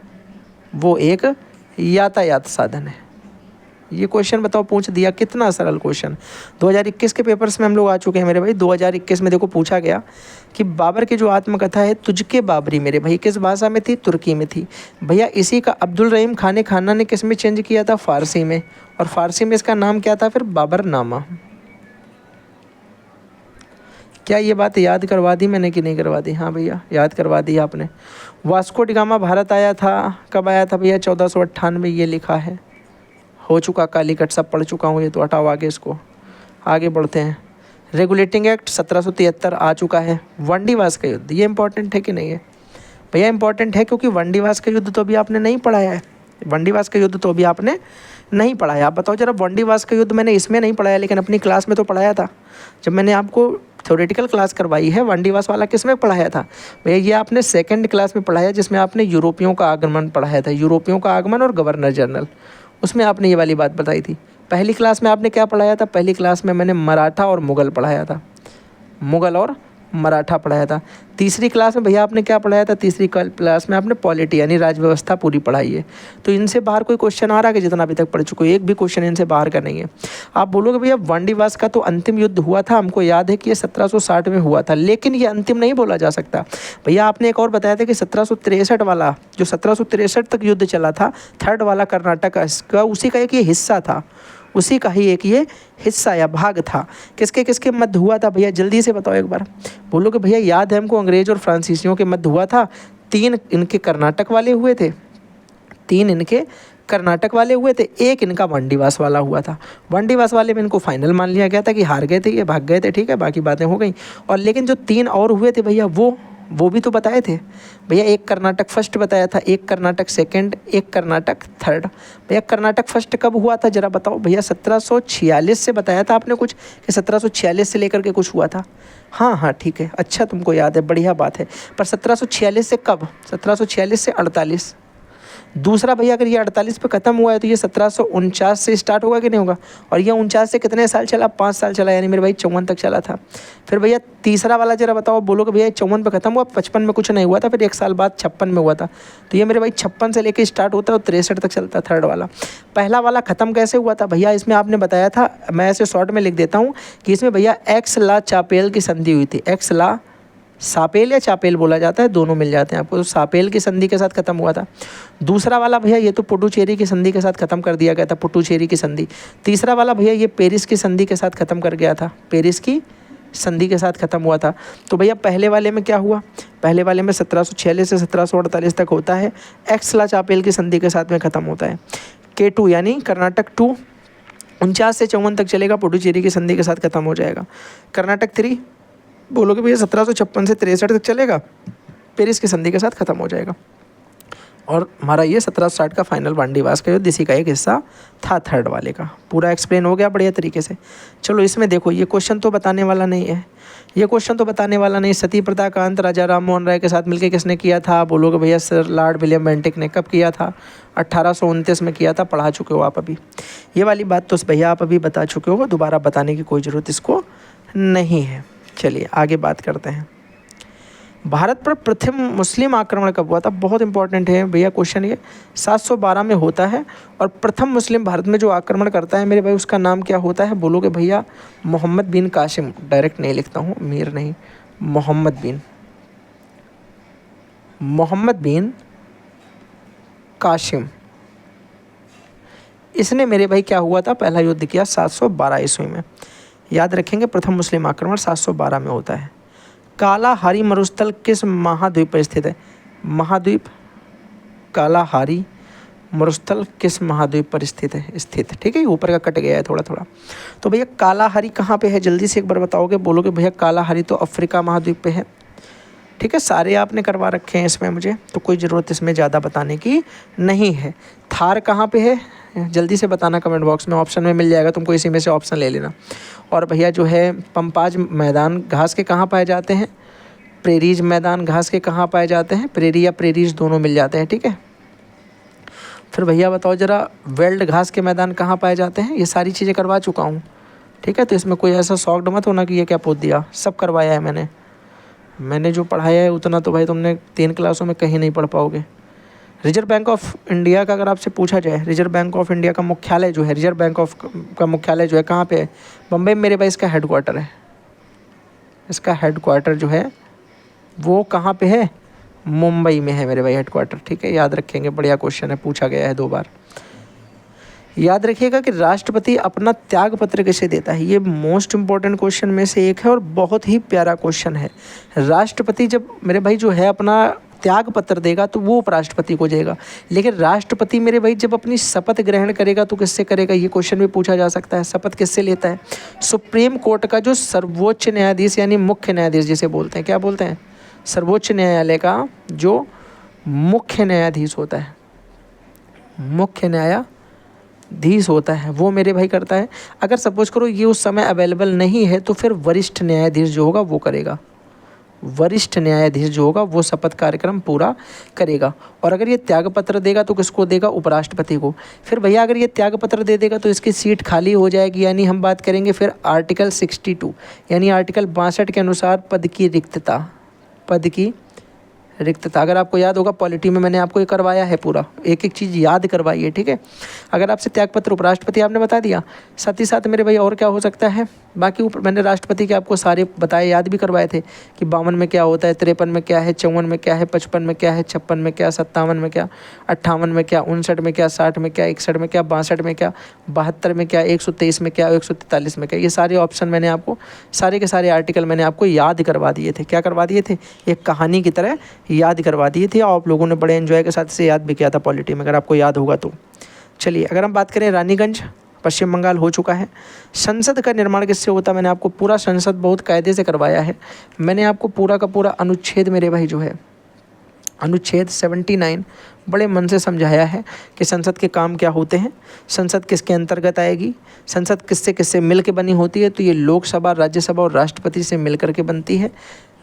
वो एक यातायात साधन है। ये क्वेश्चन बताओ पूछ दिया, कितना सरल क्वेश्चन। 2021 के पेपर्स में हम लोग आ चुके हैं मेरे भाई। 2021 में देखो पूछा गया कि बाबर की जो आत्मकथा है तुझके बाबरी मेरे भाई किस भाषा में थी? तुर्की में थी। भैया इसी का अब्दुल रहीम खाना ने किस में चेंज किया था? फारसी में। और फारसी में इसका नाम क्या था फिर? बाबरनामा। क्या ये बात याद करवा दी मैंने कि नहीं करवा दी? हाँ भैया याद करवा दी आपने। वास्को डिगामा भारत आया था, कब आया था भैया? 1498, ये लिखा है। हो चुका, कालीकट सब पढ़ चुका हूँ, ये तो हटाओ आगे इसको, आगे बढ़ते हैं। रेगुलेटिंग एक्ट 1773 आ चुका है। वनडीवास का युद्ध, ये इंपॉर्टेंट है कि नहीं है भैया? इंपॉर्टेंट है क्योंकि वनडीवास का युद्ध तो अभी आपने नहीं पढ़ाया है, वनडीवास का युद्ध तो अभी आपने नहीं पढ़ाया। आप बताओ जरा, वनडीवास का युद्ध मैंने इसमें नहीं पढ़ाया लेकिन अपनी क्लास में तो पढ़ाया था। जब मैंने आपको थ्योरेटिकल क्लास करवाई है, वनडीवास वाला किस में पढ़ाया था भैया? ये आपने सेकंड क्लास में पढ़ाया जिसमें आपने यूरोपियों का आगमन पढ़ाया था, यूरोपियों का आगमन और गवर्नर जनरल, उसमें आपने ये वाली बात बताई थी। पहली क्लास में आपने क्या पढ़ाया था? पहली क्लास में मैंने मराठा और मुग़ल पढ़ाया था, मुग़ल और मराठा पढ़ाया था। तीसरी क्लास में भैया आपने क्या पढ़ाया था? तीसरी क्लास में आपने पॉलिटी यानी राज्य व्यवस्था पूरी पढ़ाई है। तो इनसे बाहर कोई क्वेश्चन आ रहा है कि जितना अभी तक पढ़ चुके हो? एक भी क्वेश्चन इनसे बाहर का नहीं है। आप बोलोगे भैया वांडीवास का तो अंतिम युद्ध हुआ था, हमको याद है कि ये 1760 में हुआ था, लेकिन ये अंतिम नहीं बोला जा सकता। भैया आपने एक और बताया था कि 1763 वाला, जो 1763 तक युद्ध चला था, थर्ड वाला कर्नाटक का, उसी का एक ये हिस्सा था, उसी का ही एक ये हिस्सा या भाग था। किसके किसके मध्य हुआ था भैया? जल्दी से बताओ एक बार। बोलोगे भैया याद है हमको, अंग्रेज और फ्रांसीसियों के मध्य हुआ था। 3 इनके कर्नाटक वाले हुए थे, 3 इनके कर्नाटक वाले हुए थे, एक इनका वांडीवास वाला हुआ था। वांडीवास वाले में इनको फाइनल मान लिया गया था कि हार गए थे, ये भाग गए थे, ठीक है, बाकी बातें हो गई। और लेकिन जो 3 और हुए थे भैया, वो भी तो बताए थे भैया। एक कर्नाटक फर्स्ट बताया था, एक कर्नाटक सेकंड, एक कर्नाटक थर्ड। भैया कर्नाटक फर्स्ट कब हुआ था जरा बताओ भैया? 1746 से बताया था आपने कुछ, कि 1746 से लेकर के कुछ हुआ था। हाँ हाँ ठीक है, अच्छा तुमको याद है, बढ़िया बात है। पर 1746 से कब? 1746 से 48। दूसरा भैया अगर ये 48 पे ख़त्म हुआ है तो ये 1749 से स्टार्ट होगा कि नहीं होगा? और ये 49 से कितने साल चला? 5 साल चला, यानी मेरे भाई 54 तक चला था। फिर भैया तीसरा वाला जरा बताओ, बोलोगे भैया 54 पे ख़त्म हुआ, 55 में कुछ नहीं हुआ था, फिर 1 साल बाद 56 में हुआ था। तो ये मेरे भाई 56 से लेकर स्टार्ट होता है और 63 तक चलता है थर्ड वाला। पहला वाला ख़त्म कैसे हुआ था भैया? इसमें आपने बताया था, मैं ऐसे शॉर्ट में लिख देता हूँ कि इसमें भैया एक्स ला चापेल की संधि हुई थी। एक्स ला सापेल या चापेल बोला जाता है, दोनों मिल जाते हैं आपको। तो सापेल की संधि के साथ खत्म हुआ था। दूसरा वाला भैया ये तो पुडुचेरी की संधि के साथ खत्म कर दिया गया था, पुडुचेरी की संधि। तीसरा वाला भैया ये पेरिस की संधि के साथ खत्म कर गया था, पेरिस की संधि के साथ खत्म हुआ था। तो भैया पहले वाले में क्या हुआ? पहले वाले में 1746 से 1748 तक होता है, एक्स ला चापेल की संधि के साथ में खत्म होता है। K2 यानी कर्नाटक 2 49 से 54 तक चलेगा, पुडुचेरी की संधि के साथ खत्म हो जाएगा। कर्नाटक 3 बोलोगे भैया 1756 से 63 तक चलेगा, पेरिस की संधि के साथ खत्म हो जाएगा। और हमारा ये 1760 का फाइनल वांडीवास का युद्ध इसी का एक हिस्सा था, थर्ड वाले का। पूरा एक्सप्लेन हो गया बढ़िया तरीके से। चलो इसमें देखो, ये क्वेश्चन तो बताने वाला नहीं है, ये क्वेश्चन तो बताने वाला नहीं। सती प्रथा का अंत राजा राम मोहन राय के साथ मिलकर किसने किया था? बोलोगे भैया सर लॉर्ड विलियम बेंटिक ने। कब किया था? 1829 में किया था, पढ़ा चुके हो आप अभी। ये वाली बात तो भैया आप अभी बता चुके हो, दोबारा बताने की कोई ज़रूरत इसको नहीं है। चलिए आगे बात करते हैं। भारत पर प्रथम मुस्लिम आक्रमण कब हुआ था? बहुत इंपॉर्टेंट है भैया क्वेश्चन ये। 712 में होता है। और प्रथम मुस्लिम भारत में जो आक्रमण करता है मेरे भाई, उसका नाम क्या होता है? बोलोगे भैया मोहम्मद बिन कासिम। डायरेक्ट नहीं लिखता हूँ, मीर नहीं, मोहम्मद बिन कासिम। इसने मेरे भाई क्या हुआ था? पहला युद्ध किया 712 ईस्वी में। याद रखेंगे, प्रथम मुस्लिम आक्रमण 712 में होता है। कालाहारी मरुस्थल किस महाद्वीप पर स्थित है? महाद्वीप कालाहारी मरुस्थल किस महाद्वीप पर स्थित है? स्थित, ठीक है, ऊपर का कट गया है थोड़ा थोड़ा। तो भैया कालाहारी कहाँ पे है? जल्दी से एक बार बताओगे। बोलोगे भैया कालाहारी तो अफ्रीका महाद्वीप पे है, ठीक है। सारे आपने करवा रखे हैं इसमें, मुझे तो कोई ज़रूरत इसमें ज़्यादा बताने की नहीं है। थार कहाँ पे है? जल्दी से बताना कमेंट बॉक्स में, ऑप्शन में मिल जाएगा तुमको, इसी में से ऑप्शन ले लेना। और भैया जो है पंपाज मैदान घास के कहाँ पाए जाते हैं? प्रेरीज मैदान घास के कहाँ पाए जाते हैं? प्रेरी या प्रेरीज दोनों मिल जाते हैं, ठीक है। फिर भैया बताओ जरा, वेल्ड घास के मैदान कहाँ पाए जाते हैं? ये सारी चीज़ें करवा चुका हूँ, ठीक है। तो इसमें कोई ऐसा शॉक्ड मत होना कि ये क्या पूछ दिया, सब करवाया है मैंने जो पढ़ाया है उतना तो भाई तुमने 3 क्लासों में कहीं नहीं पढ़ पाओगे। रिजर्व बैंक ऑफ इंडिया का अगर आपसे पूछा जाए, रिजर्व बैंक ऑफ इंडिया का मुख्यालय जो है, रिजर्व बैंक ऑफ का मुख्यालय जो है कहाँ पे है? बम्बई में मेरे भाई इसका हेडक्वार्टर है। इसका हेडक्वार्टर जो है वो कहाँ पे है? मुंबई में है मेरे भाई हेडक्वार्टर, ठीक है। याद रखेंगे, बढ़िया क्वेश्चन है, पूछा गया है 2 बार। याद रखिएगा कि राष्ट्रपति अपना त्याग पत्र किसे देता है? ये मोस्ट इंपॉर्टेंट क्वेश्चन में से एक है और बहुत ही प्यारा क्वेश्चन है। राष्ट्रपति जब मेरे भाई जो है अपना त्याग पत्र देगा तो वो उपराष्ट्रपति को देगा, लेकिन राष्ट्रपति मेरे भाई जब अपनी शपथ ग्रहण करेगा तो किससे करेगा? ये क्वेश्चन भी पूछा जा सकता है। शपथ किससे लेता है? सुप्रीम कोर्ट का जो सर्वोच्च न्यायाधीश यानी मुख्य न्यायाधीश जिसे बोलते हैं, क्या बोलते हैं? सर्वोच्च न्यायालय का जो मुख्य न्यायाधीश होता है, मुख्य न्यायाधीश होता है, वो मेरे भाई करता है। अगर सपोज करो ये उस समय अवेलेबल नहीं है तो फिर वरिष्ठ न्यायाधीश जो होगा वो करेगा। वरिष्ठ न्यायाधीश जो होगा वो शपथ कार्यक्रम पूरा करेगा। और अगर ये त्यागपत्र देगा तो किसको देगा? उपराष्ट्रपति को। फिर भैया अगर ये त्यागपत्र दे देगा तो इसकी सीट खाली हो जाएगी, यानी हम बात करेंगे फिर आर्टिकल 62 यानी आर्टिकल 62 के अनुसार पद की रिक्तता। अगर आपको याद होगा पॉलिटी में मैंने आपको ये करवाया है, पूरा एक एक चीज़ याद करवाई है, ठीक है। अगर आपसे त्यागपत्र उपराष्ट्रपति आपने बता दिया, साथ ही साथ मेरे भाई और क्या हो सकता है, बाकी ऊपर मैंने राष्ट्रपति के आपको सारे बताए, याद भी करवाए थे कि 52 में क्या होता है, 53 में क्या है, 54 में क्या है, 55 में क्या है, 56 में क्या, 57 में क्या, 58 में क्या, 59 में क्या, 60 में क्या, 61 में क्या, 62 में क्या, 72 में क्या, 123 में क्या, 143 में क्या, ये सारे ऑप्शन मैंने आपको, सारे के सारे आर्टिकल मैंने आपको याद करवा दिए थे। क्या करवा दिए थे? एक कहानी की तरह याद करवा दिए थे, और आप लोगों ने बड़े एंजॉय के साथ इसे याद भी किया था पॉलिटी में, अगर आपको याद होगा तो। चलिए अगर हम बात करें रानीगंज, पश्चिम बंगाल हो चुका है। संसद का निर्माण किससे होता है? मैंने आपको पूरा संसद बहुत कायदे से करवाया है। मैंने आपको पूरा का पूरा अनुच्छेद मेरे भाई जो है अनुच्छेद 79 बड़े मन से समझाया है कि संसद के काम क्या होते हैं, संसद किसके अंतर्गत आएगी, संसद किससे किससे मिल के बनी होती है। तो ये लोकसभा, राज्यसभा और राष्ट्रपति से मिल करके बनती है।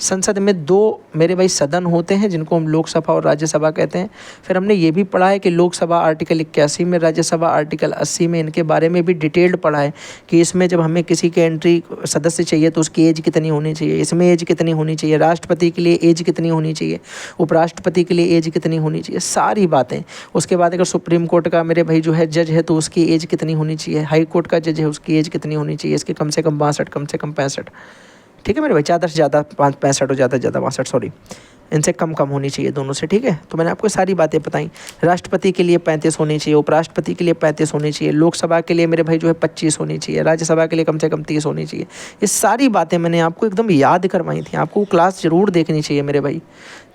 संसद में 2 मेरे भाई सदन होते हैं जिनको हम लोकसभा और राज्यसभा कहते हैं। फिर हमने ये भी पढ़ा है कि लोकसभा आर्टिकल 81 में, राज्यसभा आर्टिकल 80 में, इनके बारे में भी डिटेल्ड पढ़ा है कि इसमें जब हमें किसी के एंट्री सदस्य चाहिए तो उसकी एज कितनी होनी चाहिए, इसमें एज कितनी होनी चाहिए, राष्ट्रपति के लिए एज कितनी होनी चाहिए, उपराष्ट्रपति के लिए एज कितनी होनी चाहिए, सारी बातें। उसके बाद अगर सुप्रीम कोर्ट का मेरे भाई जो है जज है तो उसकी एज कितनी होनी चाहिए, हाई कोर्ट का जज है उसकी एज कितनी होनी चाहिए, इसके कम से कम 62, कम से कम 65, ठीक है मेरे भाई, ज़्यादा से ज़्यादा 65 और ज़्यादा से ज़्यादा 62, सॉरी, इनसे कम कम होनी चाहिए दोनों से, ठीक है। तो मैंने आपको सारी बातें बताई। राष्ट्रपति के लिए 35 होनी चाहिए, उपराष्ट्रपति के लिए 35 होनी चाहिए, लोकसभा के लिए मेरे भाई जो है 25 होनी चाहिए, राज्यसभा के लिए कम से कम 30 होनी चाहिए। ये सारी बातें मैंने आपको एकदम याद करवाई थी। आपको क्लास ज़रूर देखनी चाहिए मेरे भाई,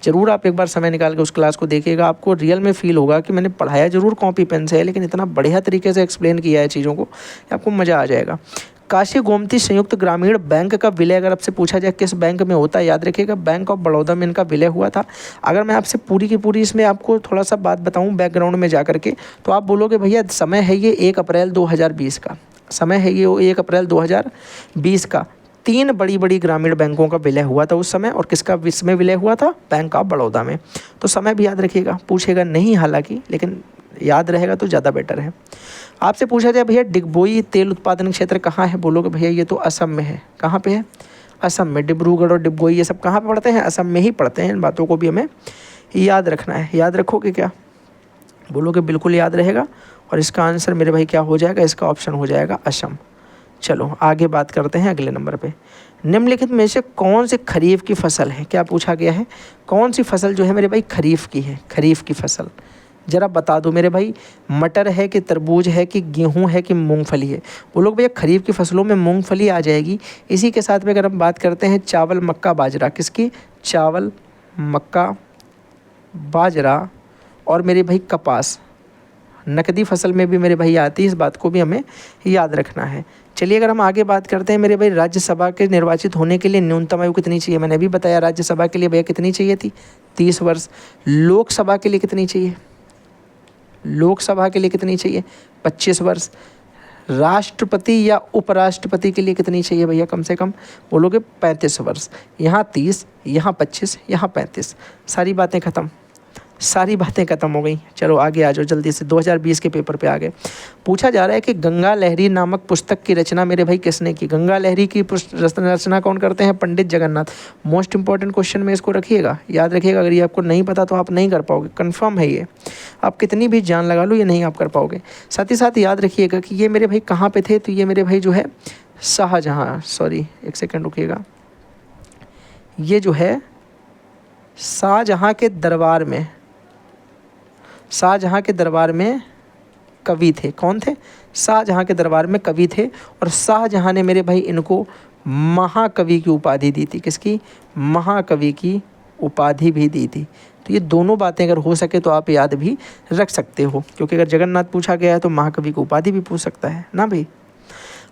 ज़रूर आप एक बार समय निकाल के उस क्लास को देखिएगा। आपको रियल में फील होगा कि मैंने पढ़ाया ज़रूर कॉपी पेन से है, लेकिन इतना बढ़िया तरीके से एक्सप्लेन किया है चीज़ों को कि आपको मज़ा आ जाएगा। काशी गोमती संयुक्त ग्रामीण बैंक का विलय अगर आपसे पूछा जाए किस बैंक में होता है, याद रखिएगा बैंक ऑफ बड़ौदा में इनका विलय हुआ था। अगर मैं आपसे पूरी की पूरी इसमें आपको थोड़ा सा बात बताऊं बैकग्राउंड में जा करके, तो आप बोलोगे भैया समय है ये 1 अप्रैल 2020 का, समय है ये 1 अप्रैल 2020 का। 3 बड़ी बड़ी ग्रामीण बैंकों का विलय हुआ था उस समय, और किसका इसमें विलय हुआ था? बैंक ऑफ बड़ौदा में। तो समय भी याद रखिएगा, पूछेगा नहीं हालांकि, लेकिन याद रहेगा तो ज़्यादा बेटर है। आपसे पूछा जाए भैया डिगबोई तेल उत्पादन क्षेत्र कहाँ है, बोलोगे भैया ये तो असम में है। कहाँ पे है? असम में। डिब्रूगढ़ और डिगबोई ये सब कहाँ पे पढ़ते हैं? असम में ही पढ़ते हैं। इन बातों को भी हमें याद रखना है। याद रखोगे क्या? बोलोगे बिल्कुल याद रहेगा, और इसका आंसर मेरे भाई क्या हो जाएगा? इसका ऑप्शन हो जाएगा असम। चलो आगे बात करते हैं अगले नंबर पे। निम्नलिखित में से कौन से खरीफ की फसल है? क्या पूछा गया है? कौन सी फसल जो है मेरे भाई खरीफ की है? खरीफ की फसल ज़रा बता दो मेरे भाई। मटर है कि तरबूज है कि गेहूं है कि मूंगफली है? वो लोग भैया खरीफ की फसलों में मूंगफली आ जाएगी। इसी के साथ में अगर हम बात करते हैं चावल, मक्का, बाजरा, किसकी? चावल, मक्का, बाजरा और मेरे भाई कपास, नकदी फसल में भी मेरे भाई आती है। इस बात को भी हमें याद रखना है। चलिए अगर हम आगे बात करते हैं मेरे भाई, राज्यसभा के निर्वाचित होने के लिए न्यूनतम आयु कितनी चाहिए? मैंने अभी बताया राज्यसभा के लिए भैया कितनी चाहिए थी? 30 वर्ष। लोकसभा के लिए कितनी चाहिए? लोकसभा के लिए कितनी चाहिए? 25 वर्ष। राष्ट्रपति या उपराष्ट्रपति के लिए कितनी चाहिए भैया? कम से कम बोलोगे 35 वर्ष। यहाँ 30, यहाँ 25, यहाँ 35, सारी बातें ख़त्म, सारी बातें खत्म हो गई। चलो आगे आ जाओ जल्दी से, 2020 के पेपर पे आ गए। पूछा जा रहा है कि गंगा लहरी नामक पुस्तक की रचना मेरे भाई किसने की? गंगा लहरी की रचना कौन करते हैं? पंडित जगन्नाथ। मोस्ट इंपॉर्टेंट क्वेश्चन में इसको रखिएगा, याद रखिएगा। अगर ये आपको नहीं पता तो आप नहीं कर पाओगे, कन्फर्म है ये। आप कितनी भी जान लगा लो, ये नहीं आप कर पाओगे। साथ ही साथ याद रखिएगा कि ये मेरे भाई कहाँ पे थे? तो ये मेरे भाई जो है शाहजहाँ, सॉरी एक सेकेंड रुकिएगा, ये जो है शाहजहाँ के दरबार में, शाहजहाँ के दरबार में कवि थे। कौन थे? शाहजहाँ के दरबार में कवि थे, और शाहजहाँ ने मेरे भाई इनको महाकवि की उपाधि दी थी। किसकी? महाकवि की उपाधि भी दी थी। तो ये दोनों बातें अगर हो सके तो आप याद भी रख सकते हो, क्योंकि अगर जगन्नाथ पूछा गया है तो महाकवि की उपाधि भी पूछ सकता है ना भाई।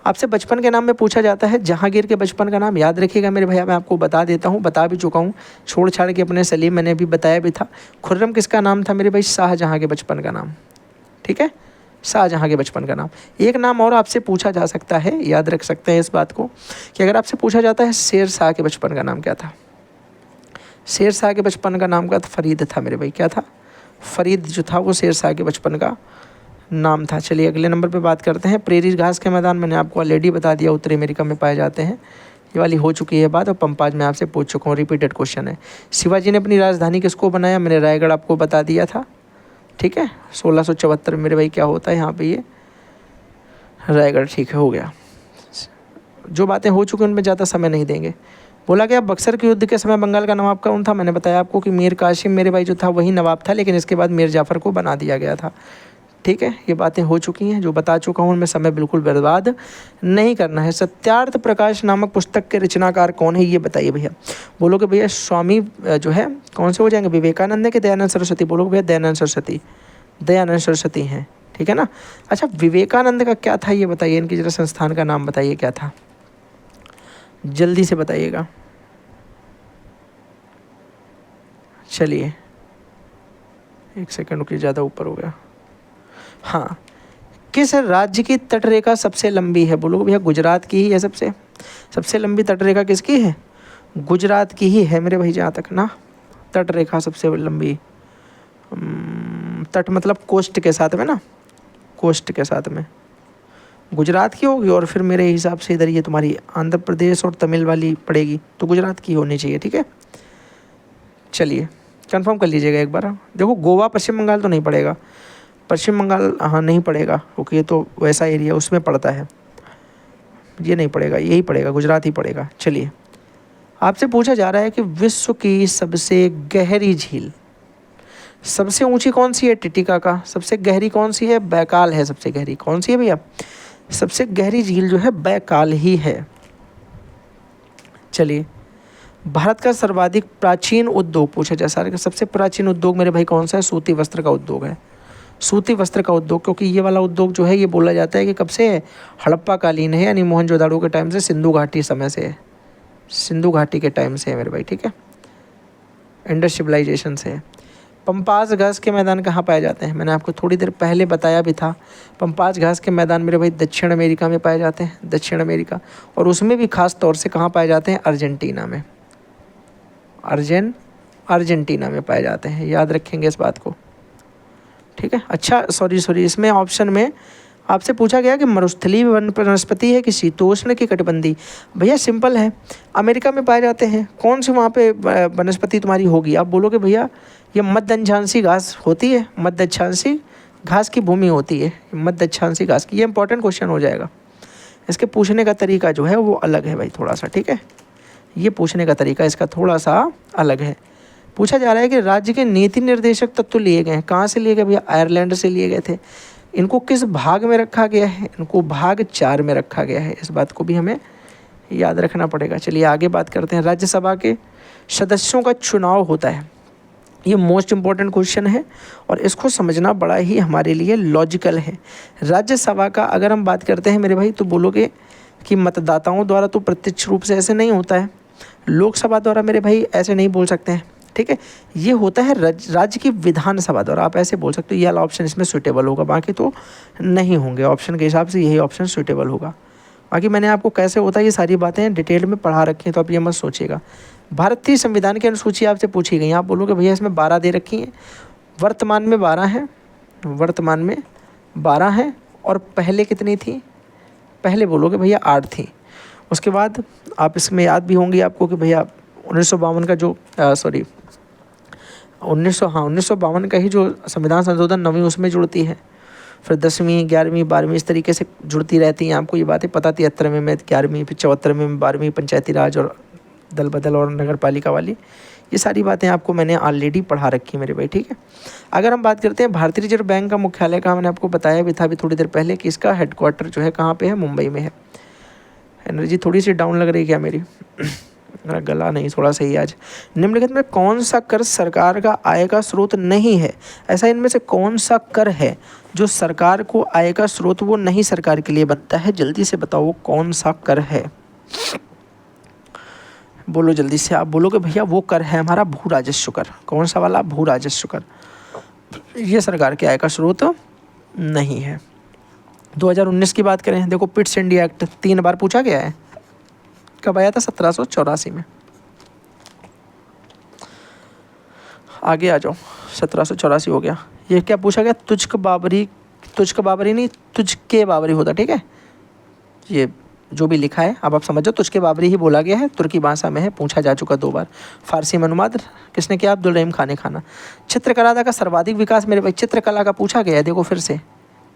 आपसे बचपन के नाम में पूछा जाता है, जहांगीर के बचपन का नाम याद रखिएगा मेरे भैया, मैं आपको बता देता हूँ, बता भी चुका हूँ, छोड़ छाड़ के अपने सलीम मैंने भी बताया भी था। खुर्रम किसका नाम था मेरे भाई? शाहजहाँ के बचपन का नाम, ठीक है, शाहजहाँ के बचपन का नाम। एक नाम और आपसे पूछा जा सकता है, याद रख सकते हैं इस बात को, कि अगर आपसे पूछा जाता है शेर शाह के बचपन का नाम क्या था? शेरशाह के बचपन का नाम क्या था? फरीद था मेरे भाई। क्या था? फरीद जो था वो शेरशाह के बचपन का नाम था। चलिए अगले नंबर पे बात करते हैं। प्रेरी घास के मैदान मैंने आपको ऑलरेडी बता दिया, उत्तरी अमेरिका में पाए जाते हैं। ये वाली हो चुकी है बात। और पंपाज मैं आपसे पूछ चुका हूँ, रिपीटेड क्वेश्चन है। शिवाजी ने अपनी राजधानी किसको बनाया? मैंने रायगढ़ आपको बता दिया था। ठीक है, 1674 मेरे भाई क्या होता है यहाँ पे? ये रायगढ़। ठीक है, हो गया। जो बातें हो चुकी हैं उनमें ज़्यादा समय नहीं देंगे। बोला गया बक्सर के युद्ध के समय बंगाल का नवाब कौन था? मैंने बताया आपको कि मीर कासिम मेरे भाई जो था वही नवाब था, लेकिन इसके बाद मीर जाफ़र को बना दिया गया था। ठीक है, ये बातें हो चुकी हैं। जो बता चुका हूँ उनमें समय बिल्कुल बर्बाद नहीं करना है। सत्यार्थ प्रकाश नामक पुस्तक के रचनाकार कौन है? ये बताइए भैया। बोलोगे भैया स्वामी जो है कौन से हो जाएंगे? विवेकानंद है कि दयानंद सरस्वती? बोलोगे भैया दयानंद सरस्वती। दयानंद सरस्वती हैं। ठीक है ना। अच्छा, विवेकानंद का क्या था ये बताइए, इनकी जरा संस्थान का नाम बताइए क्या था, जल्दी से बताइएगा। चलिए एक सेकंड रुकिए, ज़्यादा ऊपर हो गया। हाँ, किस राज्य की तटरेखा सबसे लंबी है? बोलो भैया गुजरात की ही है। सबसे लंबी तटरेखा किसकी है? गुजरात की ही है मेरे भाई, जहाँ तक ना तटरेखा सबसे लंबी। तट मतलब कोस्ट के साथ में ना, कोस्ट के साथ में गुजरात की होगी। और फिर मेरे हिसाब से इधर ये तुम्हारी आंध्र प्रदेश और तमिल वाली पड़ेगी, तो गुजरात की होनी चाहिए। ठीक है, चलिए कंफर्म कर लीजिएगा एक बार। देखो गोवा पश्चिम बंगाल तो नहीं पड़ेगा, पश्चिम बंगाल हाँ नहीं पड़ेगा, क्योंकि ये तो वैसा एरिया उसमें पड़ता है। ये नहीं पड़ेगा, यही पड़ेगा, गुजरात ही पड़ेगा। चलिए आपसे पूछा जा रहा है कि विश्व की सबसे गहरी झील, सबसे ऊंची कौन सी है? टिटिकाका। सबसे गहरी कौन सी है? बैकाल है। सबसे गहरी कौन सी है भैया? सबसे गहरी झील जो है बैकाल ही है। चलिए भारत का सर्वाधिक प्राचीन उद्योग पूछा जा रहा है। सबसे प्राचीन उद्योग मेरे भाई कौन सा है? सूती वस्त्र का उद्योग है। सूती वस्त्र का उद्योग, क्योंकि ये वाला उद्योग जो है ये बोला जाता है कि कब से है? हड़प्पा कालीन है, यानी मोहनजोदाड़ो के टाइम से, सिंधु घाटी समय से है, सिंधु घाटी के टाइम से है मेरे भाई। ठीक है, इंडस सिविलाइजेशन से है। पंपास घास के मैदान कहाँ पाए जाते हैं? मैंने आपको थोड़ी देर पहले बताया भी था। पंपास घास के मैदान मेरे भाई दक्षिण अमेरिका में पाए जाते हैं, दक्षिण अमेरिका। और उसमें भी खास तौर से कहाँ पाए जाते हैं? अर्जेंटीना में। अर्जेंटीना में पाए जाते हैं, याद रखेंगे इस बात को। ठीक है। अच्छा सॉरी, इसमें ऑप्शन में आपसे पूछा गया कि मरुस्थलीय वनस्पति है कि शीतोष्ण की कटिबंधी। भैया सिंपल है, अमेरिका में पाए जाते हैं। कौन सी वहाँ पे वनस्पति तुम्हारी होगी? आप बोलोगे भैया ये मध्य अक्षांशीय घास होती है, मध्य अक्षांशीय घास की भूमि होती है, मध्य अक्षांशीय घास की। ये इंपॉर्टेंट क्वेश्चन हो जाएगा। इसके पूछने का तरीका जो है वो अलग है भाई थोड़ा सा। ठीक है, ये पूछने का तरीका इसका थोड़ा सा अलग है। पूछा जा रहा है कि राज्य के नीति निर्देशक तत्व लिए गए हैं, कहाँ से लिए गए भैया? आयरलैंड से लिए गए थे। इनको किस भाग में रखा गया है? इनको भाग 4 में रखा गया है। इस बात को भी हमें याद रखना पड़ेगा। चलिए आगे बात करते हैं। राज्यसभा के सदस्यों का चुनाव होता है, ये मोस्ट इम्पॉर्टेंट क्वेश्चन है और इसको समझना बड़ा ही हमारे लिए लॉजिकल है। राज्यसभा का अगर हम बात करते हैं मेरे भाई, तो बोलोगे कि मतदाताओं द्वारा तो प्रत्यक्ष रूप से ऐसे नहीं होता है, लोकसभा द्वारा मेरे भाई ऐसे नहीं बोल सकते हैं। ठीक है, ये होता है राज्य की विधानसभा द्वारा, आप ऐसे बोल सकते हो। ये वाला ऑप्शन इसमें सुटेबल होगा, बाकी तो नहीं होंगे। ऑप्शन के हिसाब से यही ऑप्शन सुटेबल होगा। बाकी मैंने आपको कैसे होता है ये सारी बातें डिटेल में पढ़ा रखी हैं, तो आप ये मत सोचिएगा। भारतीय संविधान की अनुसूची आपसे पूछी गई, आप बोलोगे भैया इसमें 12 दे रखी हैं। वर्तमान में 12 हैं, वर्तमान में 12 हैं। और पहले कितनी थी? पहले बोलोगे भैया 8 थी। उसके बाद आप इसमें याद भी होंगी आपको कि भैया 1952 का जो 1952 का ही जो संविधान संशोधन 9वीं उसमें जुड़ती है, फिर 10वीं 11वीं 12वीं इस तरीके से जुड़ती रहती हैं। आपको ये बातें पता 73 में 11वीं, फिर 74 में 12वीं पंचायती राज और दल बदल और नगर पालिका वाली, ये सारी बातें आपको मैंने ऑलरेडी पढ़ा रखी है मेरे भाई। ठीक है, अगर हम बात करते हैं भारतीय रिजर्व बैंक का मुख्यालय कहाँ, मैंने आपको बताया भी था अभी थोड़ी देर पहले कि इसका हेडक्वार्टर जो है कहाँ पे है? मुंबई में है। एनर्जी थोड़ी सी डाउन लग रही है क्या मेरी? मेरा गला नहीं थोड़ा सही आज। निम्नलिखित में कौन सा कर सरकार का आय का स्रोत नहीं है? ऐसा इनमें से कौन सा कर है जो सरकार को आय का स्रोत वो नहीं सरकार के लिए बनता है? जल्दी से बताओ वो कौन सा कर है? बोलो जल्दी से। आप बोलोगे भैया वो कर है हमारा भू राजस्व कर। कौन सा वाला? भू राजस्व कर। ये सरकार के आय का स्रोत नहीं है। 2019 की बात करें, देखो पिट्स इंडिया एक्ट 3 बार पूछा गया है। कब आया था? 1784 में। आगे आ जाओ। 1784 हो गया। ये क्या पूछा गया? तुझक बाबरी, तुझक बाबरी नहीं, तुझके बाबरी होता, ठीक है। ये जो भी लिखा है अब आप समझो, तुझके बाबरी ही बोला गया है, तुर्की भाषा में है, पूछा जा चुका 2 बार। फारसी में अनुवाद किसने किया? अब्दुल रहीम खान ने खाना। चित्रकला का सर्वाधिक विकास मेरे भाई, चित्रकला का पूछा गया है, देखो फिर से।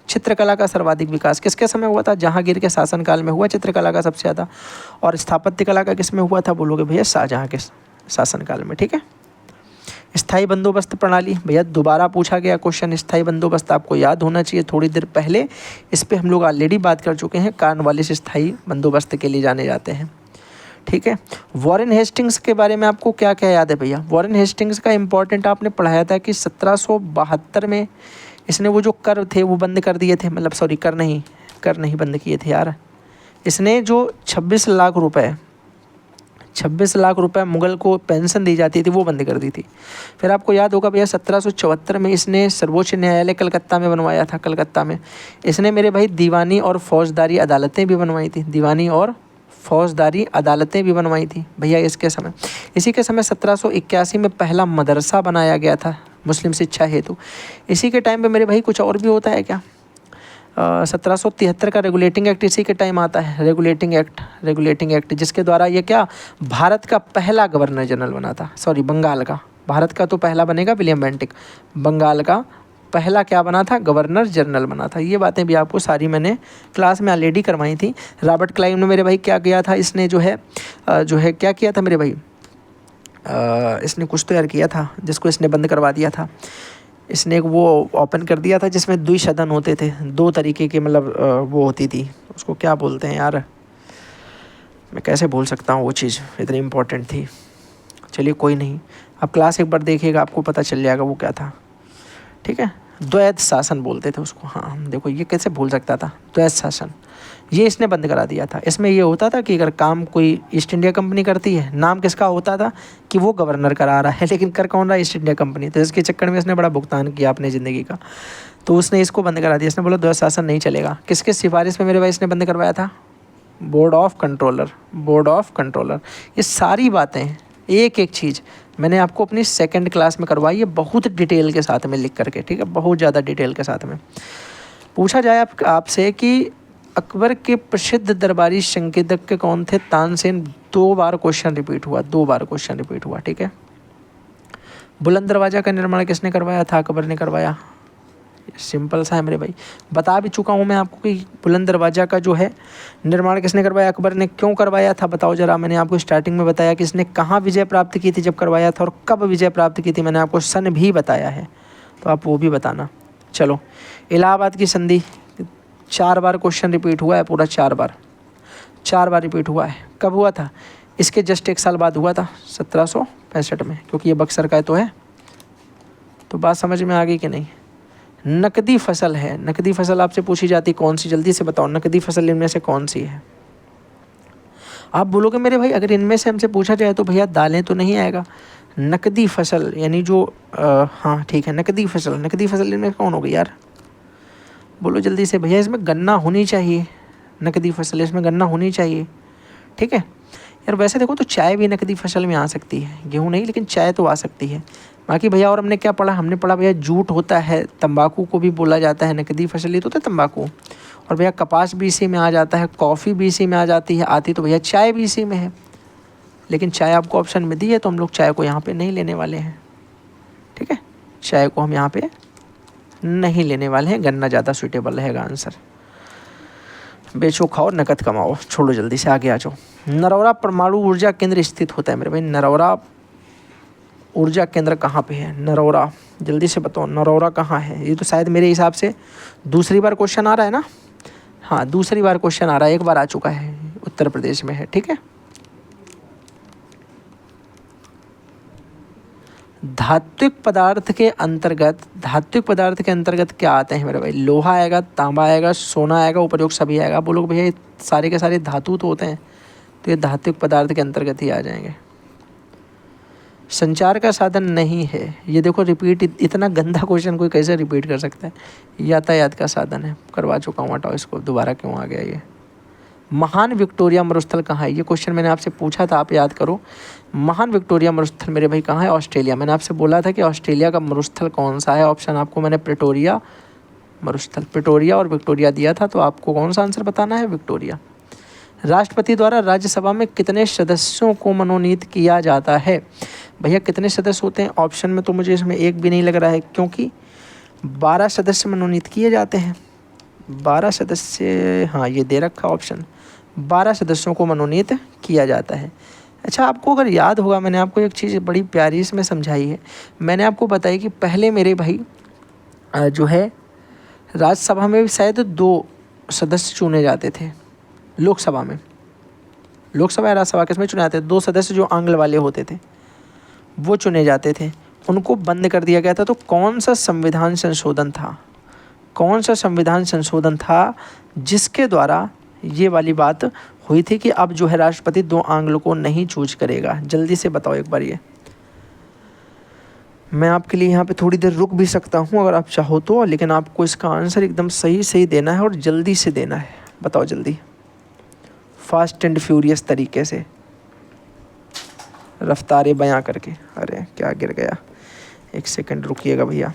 चित्रकला का सर्वाधिक विकास किसके समय हुआ था? जहांगीर के शासनकाल में हुआ चित्रकला का सबसे ज़्यादा। और स्थापत्य कला का किस में हुआ था? बोलोगे भैया शाहजहाँ के शासनकाल में, ठीक है। स्थायी बंदोबस्त प्रणाली भैया दोबारा पूछा गया क्वेश्चन। स्थायी बंदोबस्त आपको याद होना चाहिए, थोड़ी देर पहले इस पे हम लोग ऑलरेडी बात कर चुके हैं। कॉर्नवालिस स्थायी बंदोबस्त के लिए जाने जाते हैं, ठीक है। वॉरेन हेस्टिंग्स के बारे में आपको क्या क्या याद है भैया? वॉरेन हेस्टिंग्स का इंपॉर्टेंट आपने पढ़ाया था कि 1772 में इसने वो जो कर थे वो बंद कर दिए थे, मतलब सॉरी कर नहीं बंद किए थे यार। इसने जो 26 लाख रुपए मुगल को पेंशन दी जाती थी वो बंद कर दी थी। फिर आपको याद होगा भैया 1774 में इसने सर्वोच्च न्यायालय कलकत्ता में बनवाया था। कलकत्ता में इसने मेरे भाई दीवानी और फौजदारी अदालतें भी बनवाई थी। दीवानी और फौजदारी अदालतें भी बनवाई थी भैया इसके समय। इसी के समय 1781 में पहला मदरसा बनाया गया था मुस्लिम शिक्षा हेतु। इसी के टाइम पे मेरे भाई कुछ और भी होता है क्या? 1773 का रेगुलेटिंग एक्ट इसी के टाइम आता है। रेगुलेटिंग एक्ट जिसके द्वारा ये क्या भारत का पहला गवर्नर जनरल बना था, सॉरी बंगाल का। भारत का तो पहला बनेगा विलियम बेंटिक, बंगाल का पहला क्या बना था? गवर्नर जनरल बना था। ये बातें भी आपको सारी मैंने क्लास में ऑलरेडी करवाई थी। रॉबर्ट क्लाइव ने मेरे भाई क्या किया था? इसने जो है क्या किया था मेरे भाई? इसने कुछ तो यार किया था जिसको इसने बंद करवा दिया था। इसने एक वो ओपन कर दिया था जिसमें द्विसदन होते थे, 2 तरीके के, मतलब वो होती थी, उसको क्या बोलते हैं यार, मैं कैसे भूल सकता हूँ, वो चीज़ इतनी इम्पोर्टेंट थी। चलिए कोई नहीं, आप क्लास एक बार देखिएगा आपको पता चल जाएगा वो क्या था, ठीक है। द्वैध शासन बोलते थे उसको। हाँ देखो ये कैसे भूल सकता था, द्वैध शासन, ये इसने बंद करा दिया था। इसमें ये होता था कि अगर काम कोई ईस्ट इंडिया कंपनी करती है, नाम किसका होता था कि वो गवर्नर करा रहा है, लेकिन कर कौन रहा है? East India company. तो इसके चक्कर में इसने बड़ा भुगतान किया अपनी ज़िंदगी का, तो उसने इसको बंद करा दिया। इसने बोला द्वैध शासन नहीं चलेगा। किसके सिफारिश में मेरे भाई इसने बंद करवाया था? Board of controller. ये सारी बातें एक एक चीज़ मैंने आपको अपनी सेकंड क्लास में करवाई है, बहुत डिटेल के साथ में लिख करके, ठीक है, बहुत ज़्यादा डिटेल के साथ में। पूछा जाए आपसे कि अकबर के प्रसिद्ध दरबारी संकेतक कौन थे? तानसेन। 2 बार क्वेश्चन रिपीट हुआ, ठीक है। बुलंद दरवाज़ा का निर्माण किसने करवाया था? अकबर ने करवाया। सिंपल सा है मेरे भाई, बता भी चुका हूँ मैं आपको कि बुलंद दरवाज़ा का जो है निर्माण किसने करवाया? अकबर ने। क्यों करवाया था बताओ ज़रा। मैंने आपको स्टार्टिंग में बताया कि इसने कहाँ विजय प्राप्त की थी जब करवाया था, और कब विजय प्राप्त की थी, मैंने आपको सन भी बताया है, तो आप वो भी बताना। चलो, इलाहाबाद की संधि 4 बार क्वेश्चन रिपीट हुआ है, पूरा 4 बार रिपीट हुआ है। कब हुआ था? इसके जस्ट 1 साल बाद हुआ था, 1765 में, क्योंकि ये बक्सर का तो है। तो बात समझ में आ गई कि नहीं? नकदी फसल है, नकदी फसल आपसे पूछी जाती कौन सी? जल्दी से बताओ, नकदी फसल इनमें से कौन सी है? आप बोलोगे मेरे भाई अगर इनमें से हमसे पूछा जाए तो भैया दालें तो नहीं आएगा। नकदी फसल यानी जो हाँ ठीक है, नकदी फसल इनमें कौन होगी यार? बोलो जल्दी से भैया। इसमें गन्ना होनी चाहिए, नकदी फसल इसमें गन्ना होनी चाहिए, ठीक है यार। वैसे देखो तो चाय भी नकदी फसल में आ सकती है, गेहूँ नहीं, लेकिन चाय तो आ सकती है। बाकी भैया और हमने क्या पढ़ा? हमने पढ़ा भैया जूट होता है, तंबाकू को भी बोला जाता है नकदी फसल, ये तो होता है तंबाकू। और भैया कपास भी इसी में आ जाता है, कॉफ़ी भी इसी में आ जाती है, आती तो भैया चाय भी इसी में है। लेकिन चाय आपको ऑप्शन में दी है तो हम लोग चाय को यहाँ पे नहीं लेने वाले हैं, ठीक है। चाय को हम यहाँ पे नहीं लेने वाले हैं, गन्ना ज़्यादा सूटेबल रहेगा आंसर। बेचो खाओ नकद कमाओ, छोड़ो जल्दी से आगे आ जाओ। नरौरा परमाणु ऊर्जा केंद्र स्थित होता है मेरे भाई। नरौरा ऊर्जा केंद्र कहाँ पे है? नरौरा, जल्दी से बताओ नरौरा कहाँ है? ये तो शायद मेरे हिसाब से दूसरी बार क्वेश्चन आ रहा है ना? हाँ दूसरी बार क्वेश्चन आ रहा है, एक बार आ चुका है, उत्तर प्रदेश में है, ठीक है। धात्विक पदार्थ के अंतर्गत क्या आते हैं मेरे भाई? लोहा आएगा, तांबा आएगा, सोना आएगा, उपयोग सभी आएगा। आप बोलोगे भैया सारे के सारे धातु तो होते हैं, तो ये धात्विक पदार्थ के अंतर्गत ही आ जाएंगे। संचार का साधन नहीं है, ये देखो रिपीट, इतना गंदा क्वेश्चन कोई कैसे रिपीट कर सकता है? यातायात का साधन है, करवा चुका हूँ, हटाओ इसको, दोबारा क्यों आ गया ये? महान विक्टोरिया मरुस्थल कहाँ है? ये क्वेश्चन मैंने आपसे पूछा था, आप याद करो। महान विक्टोरिया मरुस्थल मेरे भाई कहाँ है? ऑस्ट्रेलिया। मैंने आपसे बोला था कि ऑस्ट्रेलिया का मरुस्थल कौन सा है। ऑप्शन आपको मैंने प्रिटोरिया मरुस्थल, प्रिटोरिया और विक्टोरिया दिया था, तो आपको कौन सा आंसर बताना है? विक्टोरिया। राष्ट्रपति द्वारा राज्यसभा में कितने सदस्यों को मनोनीत किया जाता है? भैया कितने सदस्य होते हैं? ऑप्शन में तो मुझे इसमें एक भी नहीं लग रहा है, क्योंकि 12 सदस्य मनोनीत किए जाते हैं। 12 सदस्य, हाँ ये दे रखा ऑप्शन, 12 सदस्यों को मनोनीत किया जाता है। अच्छा, आपको अगर याद होगा, मैंने आपको एक चीज़ बड़ी प्यारी इसमें समझाई है। मैंने आपको बताई कि पहले मेरे भाई जो है राज्यसभा में भी शायद 2 सदस्य चुने जाते थे। लोकसभा में, लोकसभा या राज्यसभा किसमें चुने जाते थे? 2 सदस्य जो आंग्ल वाले होते थे वो चुने जाते थे, उनको बंद कर दिया गया था। तो कौन सा संविधान संशोधन था, कौन सा संविधान संशोधन था जिसके द्वारा ये वाली बात हुई थी कि अब जो है राष्ट्रपति 2 आंग्ल को नहीं चूज करेगा? जल्दी से बताओ एक बार ये। मैं आपके लिए यहाँ पे थोड़ी देर रुक भी सकता हूँ अगर आप चाहो तो, लेकिन आपको इसका आंसर एकदम सही सही देना है और जल्दी से देना है। बताओ जल्दी, फास्ट एंड फ्यूरियस तरीके से, रफ्तारे बयां करके। अरे क्या गिर गया, 1 सेकंड रुकिएगा भैया।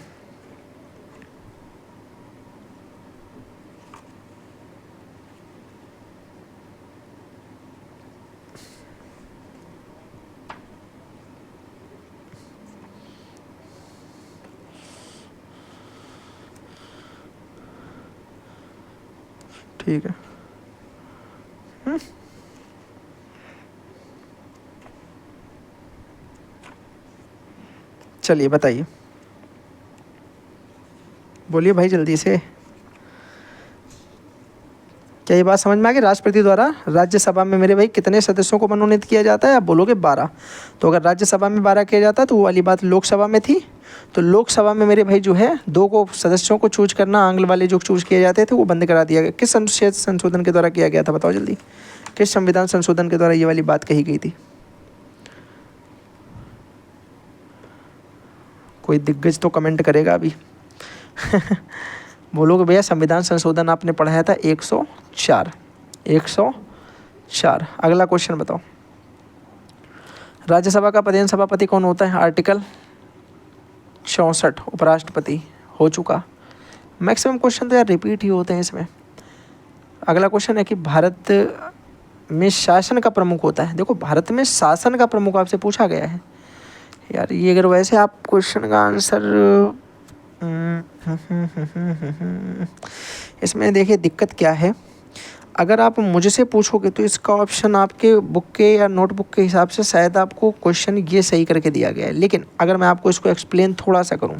ठीक है, चलिए बताइए, बोलिए भाई जल्दी से। क्या ये बात समझ में आ गई? राष्ट्रपति द्वारा राज्यसभा में मेरे भाई कितने सदस्यों को मनोनीत किया जाता है? आप बोलोगे 12। तो अगर राज्यसभा में 12 किया जाता तो वो वाली बात लोकसभा में थी। तो लोकसभा में मेरे भाई जो है 2 को सदस्यों को चूज करना, आंग्ल वाले जो चूज किए जाते थे वो बंद करा दिया गया। किस अनुच्छेद संशोधन के द्वारा किया गया था? बताओ जल्दी, किस संविधान संशोधन के द्वारा ये वाली बात कही गई थी? कोई दिग्गज तो कमेंट करेगा अभी। बोलोगे भैया संविधान संशोधन आपने पढ़ाया था 104। 104। अगला क्वेश्चन बताओ, राज्यसभा का प्रधान सभापति कौन होता है? आर्टिकल 64। उपराष्ट्रपति हो चुका। मैक्सिमम क्वेश्चन तो यार रिपीट ही होते हैं इसमें। अगला क्वेश्चन है कि भारत में शासन का प्रमुख होता है। देखो भारत में शासन का प्रमुख आपसे पूछा गया है यार। ये अगर वैसे आप क्वेश्चन का आंसर इसमें देखिए दिक्कत क्या है, अगर आप मुझसे पूछोगे तो इसका ऑप्शन आपके बुक के या नोटबुक के हिसाब से शायद आपको क्वेश्चन ये सही करके दिया गया है। लेकिन अगर मैं आपको इसको एक्सप्लेन थोड़ा सा करूं,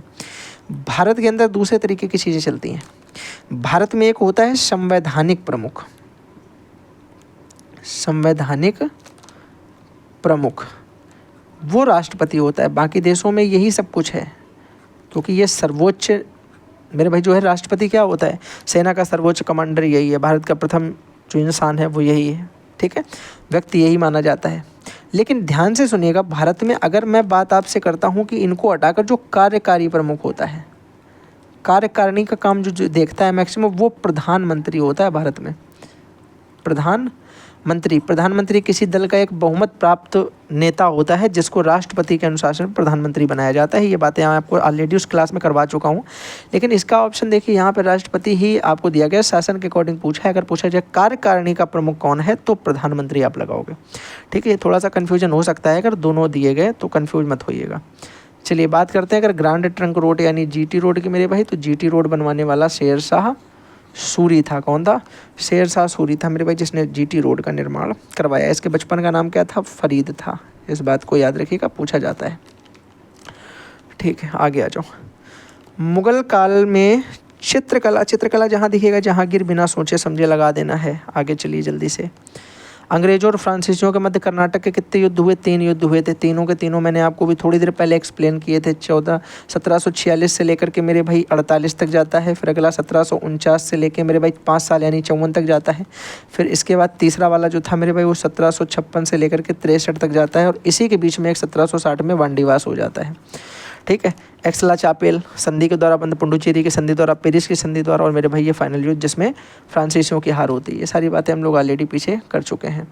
भारत के अंदर दूसरे तरीके की चीज़ें चलती हैं। भारत में एक होता है संवैधानिक प्रमुख, संवैधानिक प्रमुख वो राष्ट्रपति होता है। बाकी देशों में यही सब कुछ है, क्योंकि ये सर्वोच्च मेरे भाई जो है राष्ट्रपति क्या होता है? सेना का सर्वोच्च कमांडर यही है। भारत का प्रथम जो इंसान है वो यही है, ठीक है, व्यक्ति यही माना जाता है। लेकिन ध्यान से सुनिएगा, भारत में अगर मैं बात आपसे करता हूँ कि इनको हटाकर जो कार्यकारी प्रमुख होता है, कार्यकारिणी का काम जो देखता है मैक्सिमम, वो प्रधानमंत्री होता है भारत में। प्रधानमंत्री किसी दल का एक बहुमत प्राप्त नेता होता है जिसको राष्ट्रपति के अनुशासन प्रधानमंत्री बनाया जाता है। ये बातें मैं आपको ऑलरेडी उस क्लास में करवा चुका हूँ। लेकिन इसका ऑप्शन देखिए यहाँ पे राष्ट्रपति ही आपको दिया गया, शासन के अकॉर्डिंग पूछा है। अगर पूछा जाए कार्यकारिणी का प्रमुख कौन है तो प्रधानमंत्री आप लगाओगे, ठीक है। ये थोड़ा सा कन्फ्यूजन हो सकता है, अगर दोनों दिए गए तो कन्फ्यूज मत होइएगा। चलिए बात करते हैं अगर ग्रांड ट्रंक रोड यानी GT रोड की मेरे भाई, तो GT रोड बनवाने वाला शेरशाह सूरी था। कौन था? शेरशाह सूरी था मेरे भाई, जिसने GT रोड का निर्माण करवाया। इसके बचपन का नाम क्या था? फरीद था। इस बात को याद रखिएगा, पूछा जाता है, ठीक है। आगे आ जाओ। मुगल काल में चित्रकला जहाँ दिखेगा जहांगीर बिना सोचे समझे लगा देना है। आगे चलिए जल्दी से। अंग्रेजों और फ्रांसीसियों के मध्य कर्नाटक के कितने युद्ध हुए? 3 युद्ध हुए थे। तीनों के तीनों मैंने आपको भी थोड़ी देर पहले एक्सप्लेन किए थे। 1746 से लेकर के मेरे भाई 48 तक जाता है। फिर अगला 1749 से लेकर मेरे भाई 5 साल यानी 54 तक जाता है। फिर इसके बाद तीसरा वाला जो था मेरे भाई वो 1756 से लेकर के 63 तक जाता है। और इसी के बीच में एक 1760 में वांडीवास हो जाता है, ठीक है। एक्सला चापेल संधि के द्वारा बंद, पुडुचेरी की संधि द्वारा, पेरिस की संधि द्वारा, और मेरे भाई ये फाइनल युद्ध जिसमें फ्रांसीसियों की हार होती है। ये सारी बातें हम लोग ऑलरेडी पीछे कर चुके हैं।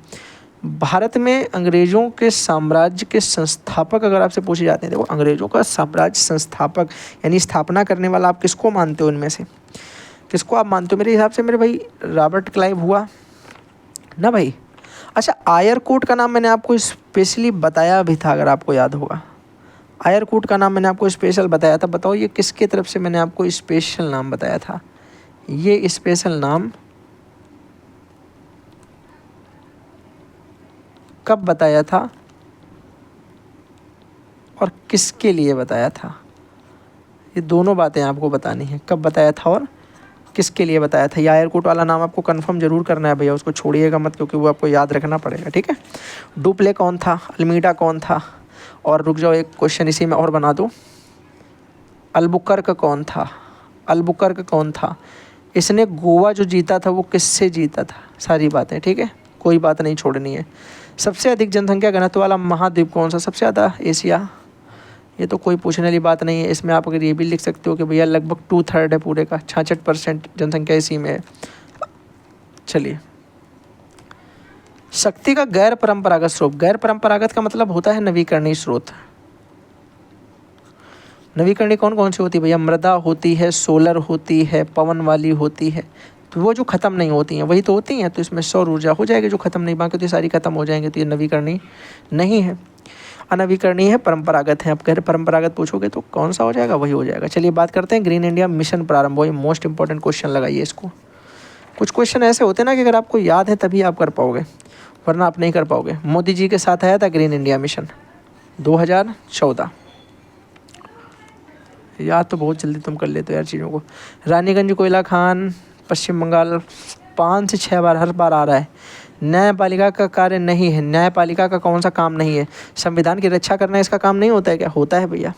भारत में अंग्रेजों के साम्राज्य के संस्थापक अगर आपसे पूछे जाते हैं, देखो अंग्रेजों का साम्राज्य संस्थापक यानी स्थापना करने वाला आप किसको मानते हो, इनमें से किसको आप मानते हो? मेरे हिसाब से मेरे भाई रॉबर्ट क्लाइव हुआ ना भाई। अच्छा, आयरकोट का नाम मैंने आपको स्पेशली बताया भी था, अगर आपको याद होगा। आयरकोट का नाम मैंने आपको स्पेशल बताया था। बताओ ये किसके तरफ से मैंने आपको स्पेशल नाम बताया था? ये स्पेशल नाम कब बताया था और किसके लिए बताया था? ये दोनों बातें आपको बतानी है, कब बताया था और किसके लिए बताया था। ये आयरकोट वाला नाम आपको कंफर्म जरूर करना है भैया, उसको छोड़िएगा मत, क्योंकि वो आपको याद रखना पड़ेगा, ठीक है। डुप्ले कौन था, अल्मीडा कौन था, और रुक जाओ एक क्वेश्चन इसी में और बना दो, अल्बुकर्क कौन था, अल्बुकर्क कौन था, इसने गोवा जो जीता था वो किससे जीता था, सारी बातें, ठीक है, कोई बात नहीं छोड़नी है। सबसे अधिक जनसंख्या घनत्व वाला महाद्वीप कौन सा, सबसे ज़्यादा एशिया, ये तो कोई पूछने वाली बात नहीं है। इसमें आप अगर ये भी लिख सकते हो कि भैया लगभग 2/3 है पूरे का, 66% जनसंख्या इसी में है। चलिए, शक्ति का गैर परंपरागत स्रोत, गैर परंपरागत का मतलब होता है नवीकरणीय स्रोत। नवीकरणीय कौन कौन सी होती है भैया? मृदा होती है, सोलर होती है, पवन वाली होती है, तो वो जो ख़त्म नहीं होती हैं वही तो होती हैं। तो इसमें सौर ऊर्जा हो जाएगी जो ख़त्म नहीं, बाकी तो ये सारी ख़त्म हो जाएंगे, तो ये नवीकरणीय नहीं है। अनवीकरणीय है, परंपरागत है। आप गैर परंपरागत पूछोगे तो कौन सा हो जाएगा? वही हो जाएगा। चलिए बात करते हैं ग्रीन इंडिया मिशन प्रारंभ, वही मोस्ट इंपॉर्टेंट क्वेश्चन लगाइए इसको। कुछ क्वेश्चन ऐसे होते हैं ना कि अगर आपको याद है तभी आप कर पाओगे, वरना आप नहीं कर पाओगे। मोदी जी के साथ आया था ग्रीन इंडिया मिशन 2014, याद तो बहुत जल्दी तुम कर लेते हो यार चीज़ों को। रानीगंज कोयला खान, पश्चिम बंगाल, 5 से 6 बार हर बार आ रहा है। न्यायपालिका का कार्य नहीं है, न्यायपालिका का कौन सा काम नहीं है? संविधान की रक्षा करना इसका काम नहीं होता है क्या? होता है भैया।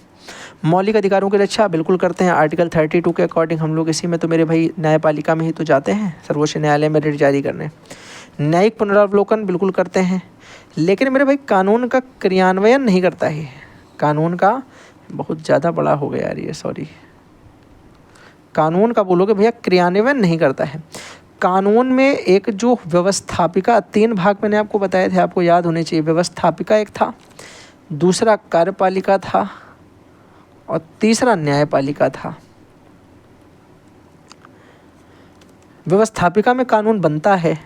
मौलिक अधिकारों की रक्षा बिल्कुल करते हैं, आर्टिकल 32 के अकॉर्डिंग हम लोग इसी में तो मेरे भाई न्यायपालिका में ही तो जाते हैं, सर्वोच्च न्यायालय में रिट जारी करने। न्यायिक पुनरावलोकन बिल्कुल करते हैं, लेकिन मेरे भाई कानून का क्रियान्वयन नहीं करता है। कानून का बहुत ज़्यादा बड़ा हो गया यार ये, सॉरी, कानून का बोलोगे भैया, क्रियान्वयन नहीं करता है। कानून में एक जो व्यवस्थापिका, 3 भाग मैंने आपको बताए थे, आपको याद होने चाहिए। व्यवस्थापिका एक था, दूसरा कार्यपालिका था, और तीसरा न्यायपालिका था। व्यवस्थापिका में कानून बनता है,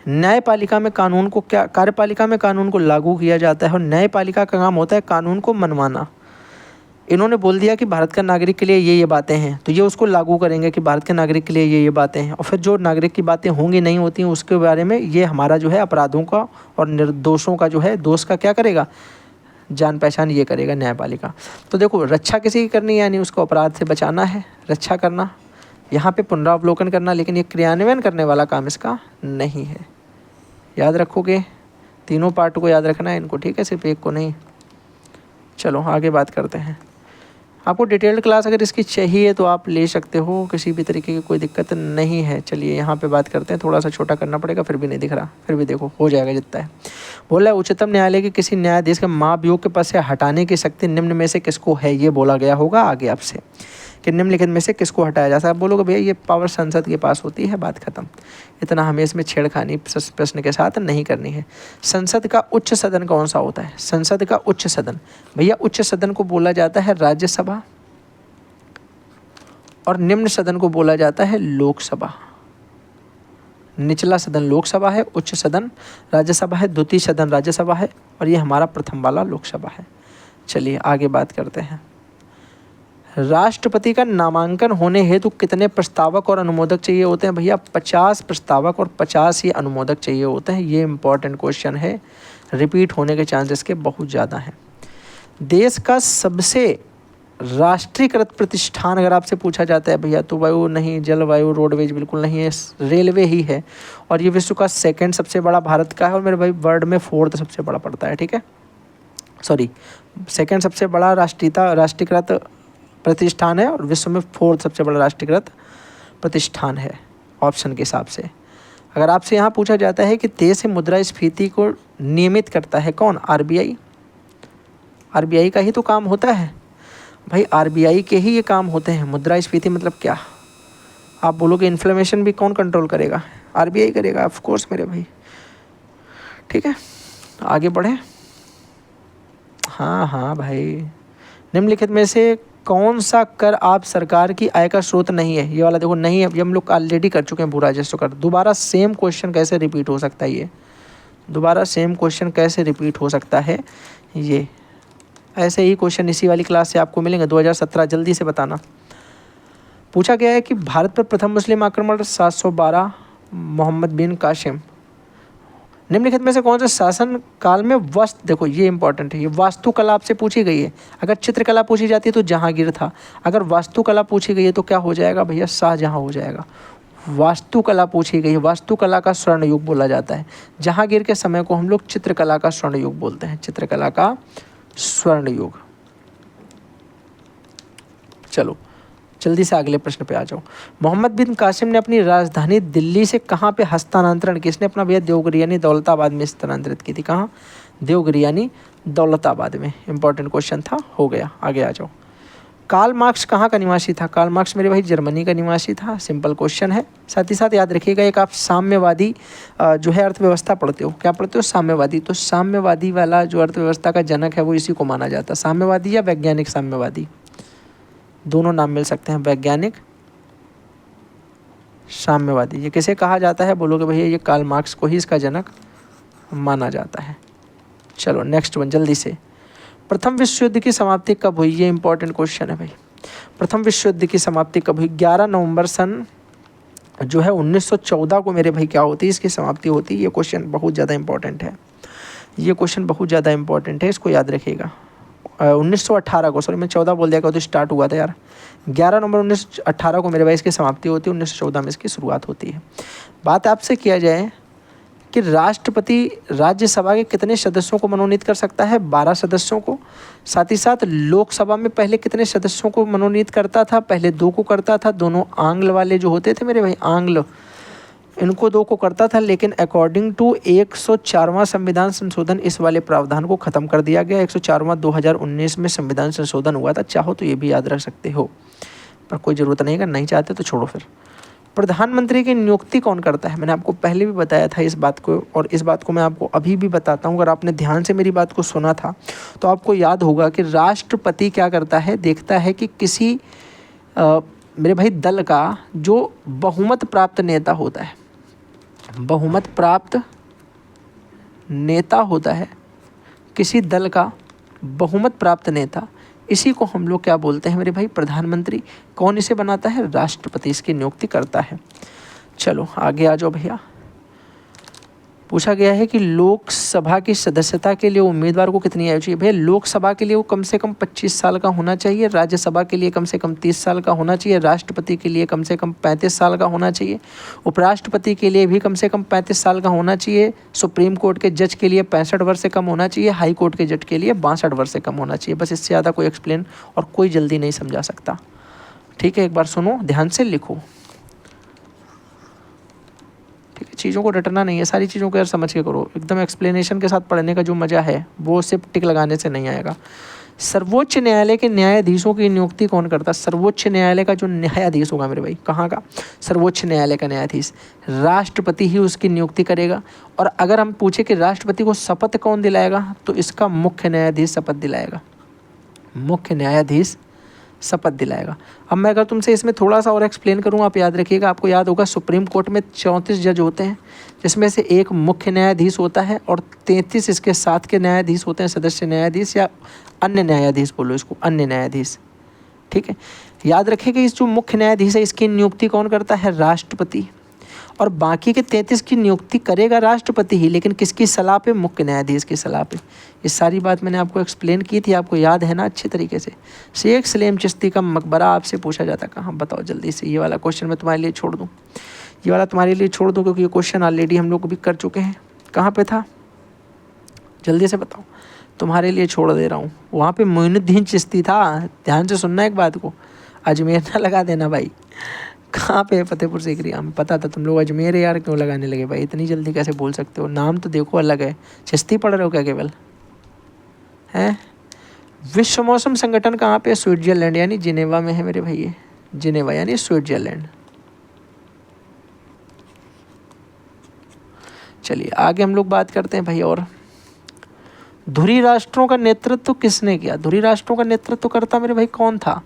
न्यायपालिका में कानून को क्या, कार्यपालिका में कानून को लागू किया जाता है, और न्यायपालिका का काम होता है कानून को मनवाना। इन्होंने बोल दिया कि भारत के नागरिक के लिए ये बातें हैं, तो ये उसको लागू करेंगे कि भारत के नागरिक के लिए ये बातें हैं, और फिर जो नागरिक की बातें होंगी नहीं होती हैं उसके बारे में ये हमारा जो है अपराधों का और निर्दोषों का जो है, दोष का क्या करेगा, जान पहचान ये करेगा न्यायपालिका। तो देखो, रक्षा किसी की करनी है, यानी उसको अपराध से बचाना है, रक्षा करना, यहाँ पे पुनरावलोकन करना, लेकिन ये क्रियान्वयन करने वाला काम इसका नहीं है। याद रखोगे, तीनों पार्ट को याद रखना है इनको, ठीक है, सिर्फ एक को नहीं। चलो आगे बात करते हैं। आपको डिटेल्ड क्लास अगर इसकी चाहिए तो आप ले सकते हो, किसी भी तरीके की कोई दिक्कत नहीं है। चलिए यहाँ पे बात करते हैं, थोड़ा सा छोटा करना पड़ेगा, फिर भी नहीं दिख रहा, फिर भी देखो हो जाएगा जितना है। बोला है उच्चतम न्यायालय के किसी न्यायाधीश के महाभियोग के पद से हटाने की शक्ति निम्न में से किसको है? ये बोला गया होगा आगे आपसे कि निम्नलिखित में से किसको हटाया जा सकता है। आप बोलोगे भैया ये पावर संसद के पास होती है, बात खत्म। इतना हमें इसमें छेड़खानी प्रश्न के साथ नहीं करनी है। संसद का उच्च सदन कौन सा होता है? संसद का उच्च सदन भैया, उच्च सदन को बोला जाता है राज्यसभा, और निम्न सदन को बोला जाता है लोकसभा। निचला सदन लोकसभा है, उच्च सदन राज्यसभा है, द्वितीय सदन राज्यसभा है, और ये हमारा प्रथम वाला लोकसभा है। चलिए आगे बात करते हैं। राष्ट्रपति का नामांकन होने हेतु कितने प्रस्तावक और अनुमोदक चाहिए होते हैं? भैया 50 प्रस्तावक और 50 ही अनुमोदक चाहिए होते हैं। ये इंपॉर्टेंट क्वेश्चन है, रिपीट होने के चांसेस के बहुत ज़्यादा हैं। देश का सबसे राष्ट्रीयकृत प्रतिष्ठान अगर आपसे पूछा जाता है भैया, तो वायु नहीं, जलवायु, रोडवेज बिल्कुल नहीं है, रेलवे ही है, और ये विश्व का 2nd सबसे बड़ा भारत का है, और मेरे भाई वर्ल्ड में 4th सबसे बड़ा पड़ता है, ठीक है, सॉरी 2nd सबसे बड़ा राष्ट्रीयकृत प्रतिष्ठान है, और विश्व में 4th सबसे बड़ा राष्ट्रीयकृत प्रतिष्ठान है ऑप्शन के हिसाब से। अगर आपसे यहाँ पूछा जाता है कि देश में मुद्रास्फीति को नियमित करता है कौन? आरबीआई। आरबीआई का ही तो काम होता है। भाई आरबीआई के ही ये काम होते हैं। मुद्रास्फीति मतलब क्या? आप बोलोगे इन्फ्लेमेशन भी कौन कंट्रोल करेगा? आरबीआई करेगा, ऑफ कोर्स मेरे भाई। ठीक है, आगे बढ़े। हाँ हाँ भाई, निम्नलिखित में से कौन सा कर आप सरकार की आय का स्रोत नहीं है? ये वाला देखो नहीं है, ये हम लोग ऑलरेडी कर चुके हैं भू राजस्व कर। दोबारा सेम क्वेश्चन कैसे रिपीट हो सकता है? ये दोबारा सेम क्वेश्चन कैसे रिपीट हो सकता है? ये ऐसे ही क्वेश्चन इसी वाली क्लास से आपको मिलेंगे 2017, जल्दी से बताना। पूछा गया है कि भारत पर प्रथम मुस्लिम आक्रमण 712 मोहम्मद बिन कासिम। निम्नलिखित में से कौन से शासन काल में देखो ये इंपॉर्टेंट है, ये वास्तुकला आपसे पूछी गई है। अगर चित्रकला पूछी जाती है तो जहांगीर था, अगर वास्तुकला पूछी गई है तो क्या हो जाएगा भैया? शाहजहां हो जाएगा। वास्तुकला पूछी गई है, वास्तुकला का स्वर्ण युग बोला जाता है। जहांगीर के समय को हम लोग चित्रकला का स्वर्ण युग बोलते हैं, चित्रकला का स्वर्ण युग। चलो जल्दी से अगले प्रश्न पे आ जाओ। मोहम्मद बिन कासिम ने अपनी राजधानी दिल्ली से कहाँ पे हस्तांतरण की? इसने अपना भैया देवगिरी यानी दौलताबाद में स्थानांतरित की थी। कहाँ? देवगिरी यानी दौलताबाद में। इंपॉर्टेंट क्वेश्चन था, हो गया। आगे आ जाओ। कार्ल मार्क्स कहाँ का निवासी था? कार्ल मार्क्स मेरे भाई जर्मनी का निवासी था। सिंपल क्वेश्चन है। साथ ही साथ याद रखिएगा, एक आप साम्यवादी जो है अर्थव्यवस्था पढ़ते हो। क्या पढ़ते हो? साम्यवादी। तो साम्यवादी वाला जो अर्थव्यवस्था का जनक है वो इसी को माना जाता है। साम्यवादी या वैज्ञानिक साम्यवादी, दोनों नाम मिल सकते हैं, वैज्ञानिक साम्यवादी। ये किसे कहा जाता है? बोलोगे भैया ये कार्ल मार्क्स को ही इसका जनक माना जाता है। चलो नेक्स्ट वन जल्दी से। प्रथम विश्व युद्ध की समाप्ति कब हुई? ये इंपॉर्टेंट क्वेश्चन है भाई। प्रथम विश्व युद्ध की समाप्ति कब हुई? 11 नवंबर सन जो है 1914 को मेरे भाई क्या होती है? इसकी समाप्ति होती है। ये क्वेश्चन बहुत ज़्यादा इंपॉर्टेंट है, ये क्वेश्चन बहुत ज़्यादा इंपॉर्टेंट है, इसको याद रखिएगा। 1918 को, सॉरी मैं 14 बोल दिया, तो स्टार्ट हुआ था यार। 11 नवंबर 1918 को मेरे भाई इसकी समाप्ति होती है, 1914 में इसकी शुरुआत होती है। बात आपसे किया जाए कि राष्ट्रपति राज्यसभा के कितने सदस्यों को मनोनीत कर सकता है? 12 सदस्यों को। साथ ही साथ लोकसभा में पहले कितने सदस्यों को मनोनीत करता था? पहले 2 को करता था। दोनों आंग्ल वाले जो होते थे मेरे भाई, आंग्ल, इनको 2 को करता था। लेकिन अकॉर्डिंग टू 104वां संविधान संशोधन इस वाले प्रावधान को ख़त्म कर दिया गया। 104वां 2019 में संविधान संशोधन हुआ था। चाहो तो ये भी याद रख सकते हो, पर कोई ज़रूरत नहीं, अगर नहीं चाहते तो छोड़ो फिर। प्रधानमंत्री की नियुक्ति कौन करता है? मैंने आपको पहले भी बताया था इस बात को, और इस बात को मैं आपको अभी भी बताता हूँ। अगर आपने ध्यान से मेरी बात को सुना था तो आपको याद होगा कि राष्ट्रपति क्या करता है? देखता है कि किसी मेरे भाई दल का जो बहुमत प्राप्त नेता होता है, बहुमत प्राप्त नेता होता है, किसी दल का बहुमत प्राप्त नेता, इसी को हम लोग क्या बोलते हैं मेरे भाई? प्रधानमंत्री। कौन इसे बनाता है? राष्ट्रपति इसकी नियुक्ति करता है। चलो आगे आ जाओ भैया। पूछा गया है कि लोकसभा की सदस्यता के लिए उम्मीदवार को कितनी आयु चाहिए? भैया लोकसभा के लिए वो कम से कम 25 साल का होना चाहिए, राज्यसभा के लिए कम से कम 30 साल का होना चाहिए, राष्ट्रपति के लिए कम से कम 35 साल का होना चाहिए, उपराष्ट्रपति के लिए भी कम से कम 35 साल का होना चाहिए, सुप्रीम कोर्ट के जज के लिए 65 वर्ष से कम होना चाहिए, हाई कोर्ट के जज के लिए 62 वर्ष से कम होना चाहिए। बस इससे ज़्यादा कोई एक्सप्लेन और कोई जल्दी नहीं समझा सकता। ठीक है, एक बार सुनो, ध्यान से लिखो। ठीक है, चीज़ों को रटना नहीं है, सारी चीज़ों को यार समझ के करो। एकदम एक्सप्लेनेशन के साथ पढ़ने का जो मज़ा है वो सिर्फ टिक लगाने से नहीं आएगा। सर्वोच्च न्यायालय के न्यायाधीशों की नियुक्ति कौन करता है? सर्वोच्च न्यायालय का जो न्यायाधीश होगा मेरे भाई, कहाँ का? सर्वोच्च न्यायालय का न्यायाधीश, राष्ट्रपति ही उसकी नियुक्ति करेगा। और अगर हम पूछे कि राष्ट्रपति को शपथ कौन दिलाएगा, तो इसका मुख्य न्यायाधीश शपथ दिलाएगा, मुख्य न्यायाधीश शपथ दिलाएगा। अब मैं अगर तुमसे इसमें थोड़ा सा और एक्सप्लेन करूँ, आप याद रखिएगा, आपको याद होगा सुप्रीम कोर्ट में 34 जज होते हैं, जिसमें से एक मुख्य न्यायाधीश होता है और 33 इसके साथ के न्यायाधीश होते हैं, सदस्य न्यायाधीश या अन्य न्यायाधीश बोलो इसको, अन्य न्यायाधीश। ठीक है, याद रखिएगा इस जो मुख्य न्यायाधीश है इसकी नियुक्ति कौन करता है? राष्ट्रपति। और बाकी के 33 की नियुक्ति करेगा राष्ट्रपति ही, लेकिन किसकी सलाह पे? मुख्य न्यायाधीश की सलाह पे। ये सारी बात मैंने आपको एक्सप्लेन की थी, आपको याद है ना अच्छे तरीके से। शेख सलीम चिश्ती का मकबरा आपसे पूछा जाता कहाँ? बताओ जल्दी से। ये वाला क्वेश्चन मैं तुम्हारे लिए छोड़ दूँ, ये वाला तुम्हारे लिए छोड़ दूँ, क्योंकि ये क्वेश्चन ऑलरेडी हम लोग भी कर चुके हैं। कहाँ पे था? जल्दी से बताओ, तुम्हारे लिए छोड़ दे रहा हूँ। वहाँ पे मोइनुद्दीन चिश्ती था। ध्यान से सुनना एक बात को, अजमेर ना लगा देना भाई। कहाँ पे है? फतेहपुर सीकरी। हमें पता था तुम लोग अजमेर यार क्यों लगाने लगे भाई, इतनी जल्दी कैसे बोल सकते हो? नाम तो देखो अलग है। चिश्ती पढ़ रहे हो क्या केवल? हैं? विश्व मौसम संगठन कहाँ पे? स्विट्जरलैंड यानी जिनेवा में है मेरे भाई, ये जिनेवा यानी स्विट्जरलैंड। चलिए आगे हम लोग बात करते हैं भाई। और धुरी राष्ट्रों का नेतृत्व किसने किया? धुरी राष्ट्रों का नेतृत्व करता मेरे भाई कौन था?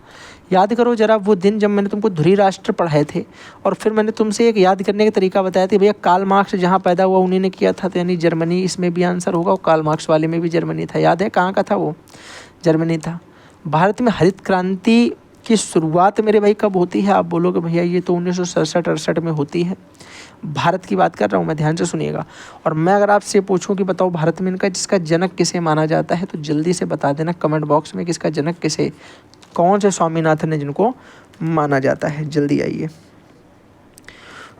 याद करो जरा वो दिन जब मैंने तुमको धुरी राष्ट्र पढ़ाए थे और फिर मैंने तुमसे एक याद करने का तरीका बताया था भैया, कार्ल मार्क्स जहाँ पैदा हुआ उन्हीं ने किया था, तो यानी जर्मनी इसमें भी आंसर होगा। और कार्ल मार्क्स वाले में भी जर्मनी था। याद है कहाँ का था वो? जर्मनी था। भारत में हरित क्रांति की शुरुआत मेरे भाई कब होती है? आप बोलोगे भैया ये तो 1967-68 में होती है। भारत की बात कर रहा हूँ मैं, ध्यान से सुनिएगा। और मैं अगर आपसे पूछूं कि बताओ भारत में इनका जिसका जनक किसे माना जाता है, तो जल्दी से बता देना कमेंट बॉक्स में कि इसका जनक किसे, कौन से स्वामीनाथन है जिनको माना जाता है। जल्दी आइए।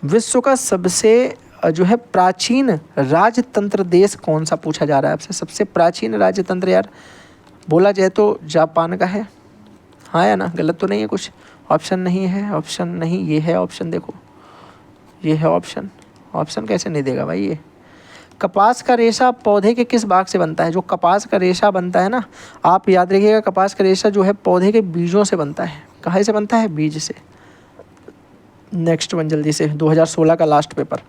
विश्व का सबसे जो है प्राचीन राजतंत्र देश कौन सा पूछा जा रहा है आपसे? सबसे प्राचीन राजतंत्र यार बोला जाए तो जापान का है। हाँ या ना? गलत तो नहीं है कुछ? ऑप्शन नहीं है? ऑप्शन नहीं, ये है ऑप्शन, देखो ये है ऑप्शन। ऑप्शन कैसे नहीं देगा भाई? ये कपास का रेशा पौधे के किस भाग से बनता है? जो कपास का रेशा बनता है ना, आप याद रखिएगा, कपास का रेशा जो है पौधे के बीजों से बनता है। कहाँ से बनता है? बीज से। नेक्स्ट वन जल्दी से, 2016 का लास्ट पेपर।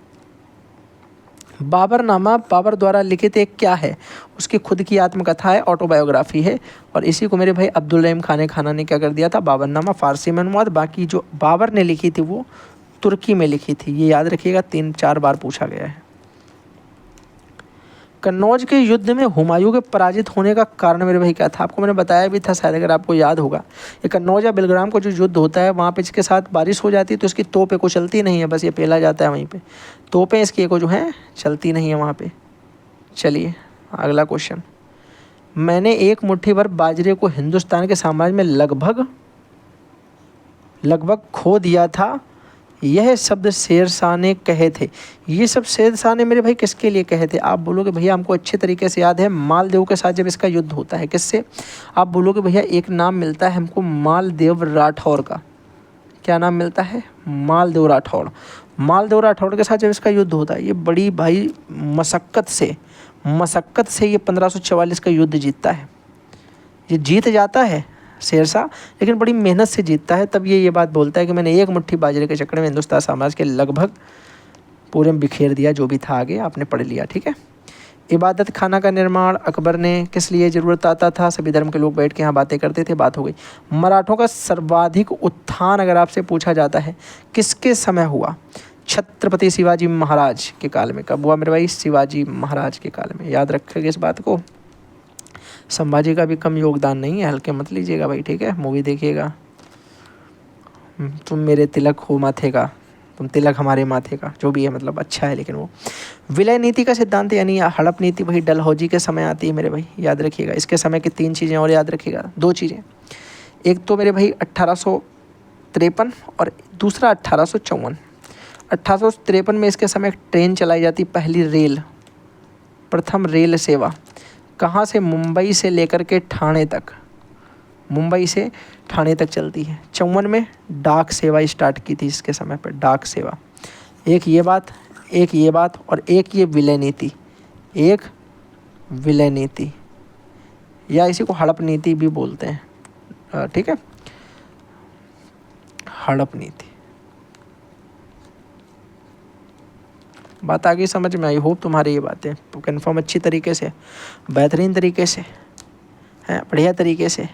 बाबरनामा बाबर द्वारा लिखित एक क्या है? उसकी खुद की आत्मकथा है, ऑटोबायोग्राफी है। और इसी को मेरे भाई अब्दुल रहीम खान ने क्या कर दिया था? बाबरनामा फारसी में अनुवाद। बाकी जो बाबर ने लिखी थी वो तुर्की में लिखी थी। ये याद रखिएगा, 3-4 बार पूछा गया है। कन्नौज के युद्ध में हुमायूं के पराजित होने का कारण मेरे भाई क्या था? आपको मैंने बताया भी था शायद, अगर आपको याद होगा। ये कन्नौज या बेलग्राम का जो युद्ध होता है, वहाँ पे इसके साथ बारिश हो जाती है तो इसकी तोपें को चलती नहीं है, बस ये पेला जाता है वहीं पे। तोपें इसकी को जो है चलती नहीं है वहाँ पे। चलिए अगला क्वेश्चन। मैंने एक मुट्ठी भर बाजरे को हिंदुस्तान के साम्राज्य में लगभग खो दिया था, यह शब्द शेरशाह ने कहे थे। ये सब शेरशाह ने मेरे भाई किसके लिए कहे थे? आप बोलोगे भैया हमको अच्छे तरीके से याद है, मालदेव के साथ जब इसका युद्ध होता है। किससे? आप बोलोगे भैया एक नाम मिलता है हमको मालदेव राठौर का। क्या नाम मिलता है? मालदेव राठौर। मालदेव राठौर के साथ जब इसका युद्ध होता है, ये बड़ी भाई मशक्क़त से ये 1544 का युद्ध जीतता है। ये जीत जाता है शेरशाह, लेकिन बड़ी मेहनत से जीतता है। तब ये बात बोलता है कि मैंने एक मुट्ठी बाजरे के चक्कर में हिंदुस्तान साम्राज्य के लगभग पूरे में बिखेर दिया। जो भी था आगे आपने पढ़ लिया, ठीक है। इबादत खाना का निर्माण अकबर ने किस लिए ज़रूरत आता था? सभी धर्म के लोग बैठ के यहाँ बातें करते थे, बात हो गई। मराठों का सर्वाधिक उत्थान अगर आपसे पूछा जाता है किसके समय हुआ? छत्रपति शिवाजी महाराज के काल में। कब हुआ मेरे भाई? शिवाजी महाराज के काल में। याद रखेंगे इस बात को। संभाजी का भी कम योगदान नहीं है, हल्के मत लीजिएगा भाई, ठीक है। मूवी देखिएगा। तुम मेरे तिलक हो माथे का, तुम तिलक हमारे माथे का, जो भी है मतलब अच्छा है। लेकिन वो विलय नीति का सिद्धांत यानी हड़प नीति वही डलहौजी के समय आती है मेरे भाई, याद रखिएगा। इसके समय की 3 चीज़ें और याद रखिएगा, 2 चीज़ें। एक तो मेरे भाई 1853 और दूसरा 1854। 1853 में इसके समय एक ट्रेन चलाई जाती, पहली रेल, प्रथम रेल सेवा। कहाँ से? मुंबई से लेकर के ठाणे तक, मुंबई से ठाणे तक चलती है। 54 में डाक सेवा स्टार्ट की थी इसके समय पर, डाक सेवा। एक ये बात और एक ये विलय नीति, एक विलय नीति या इसी को हड़प नीति भी बोलते हैं, ठीक है। हड़प नीति। बात आ गई समझ में? आई होप तुम्हारी ये बातें कन्फर्म अच्छी तरीके से, बेहतरीन तरीके से हैं, बढ़िया तरीके से।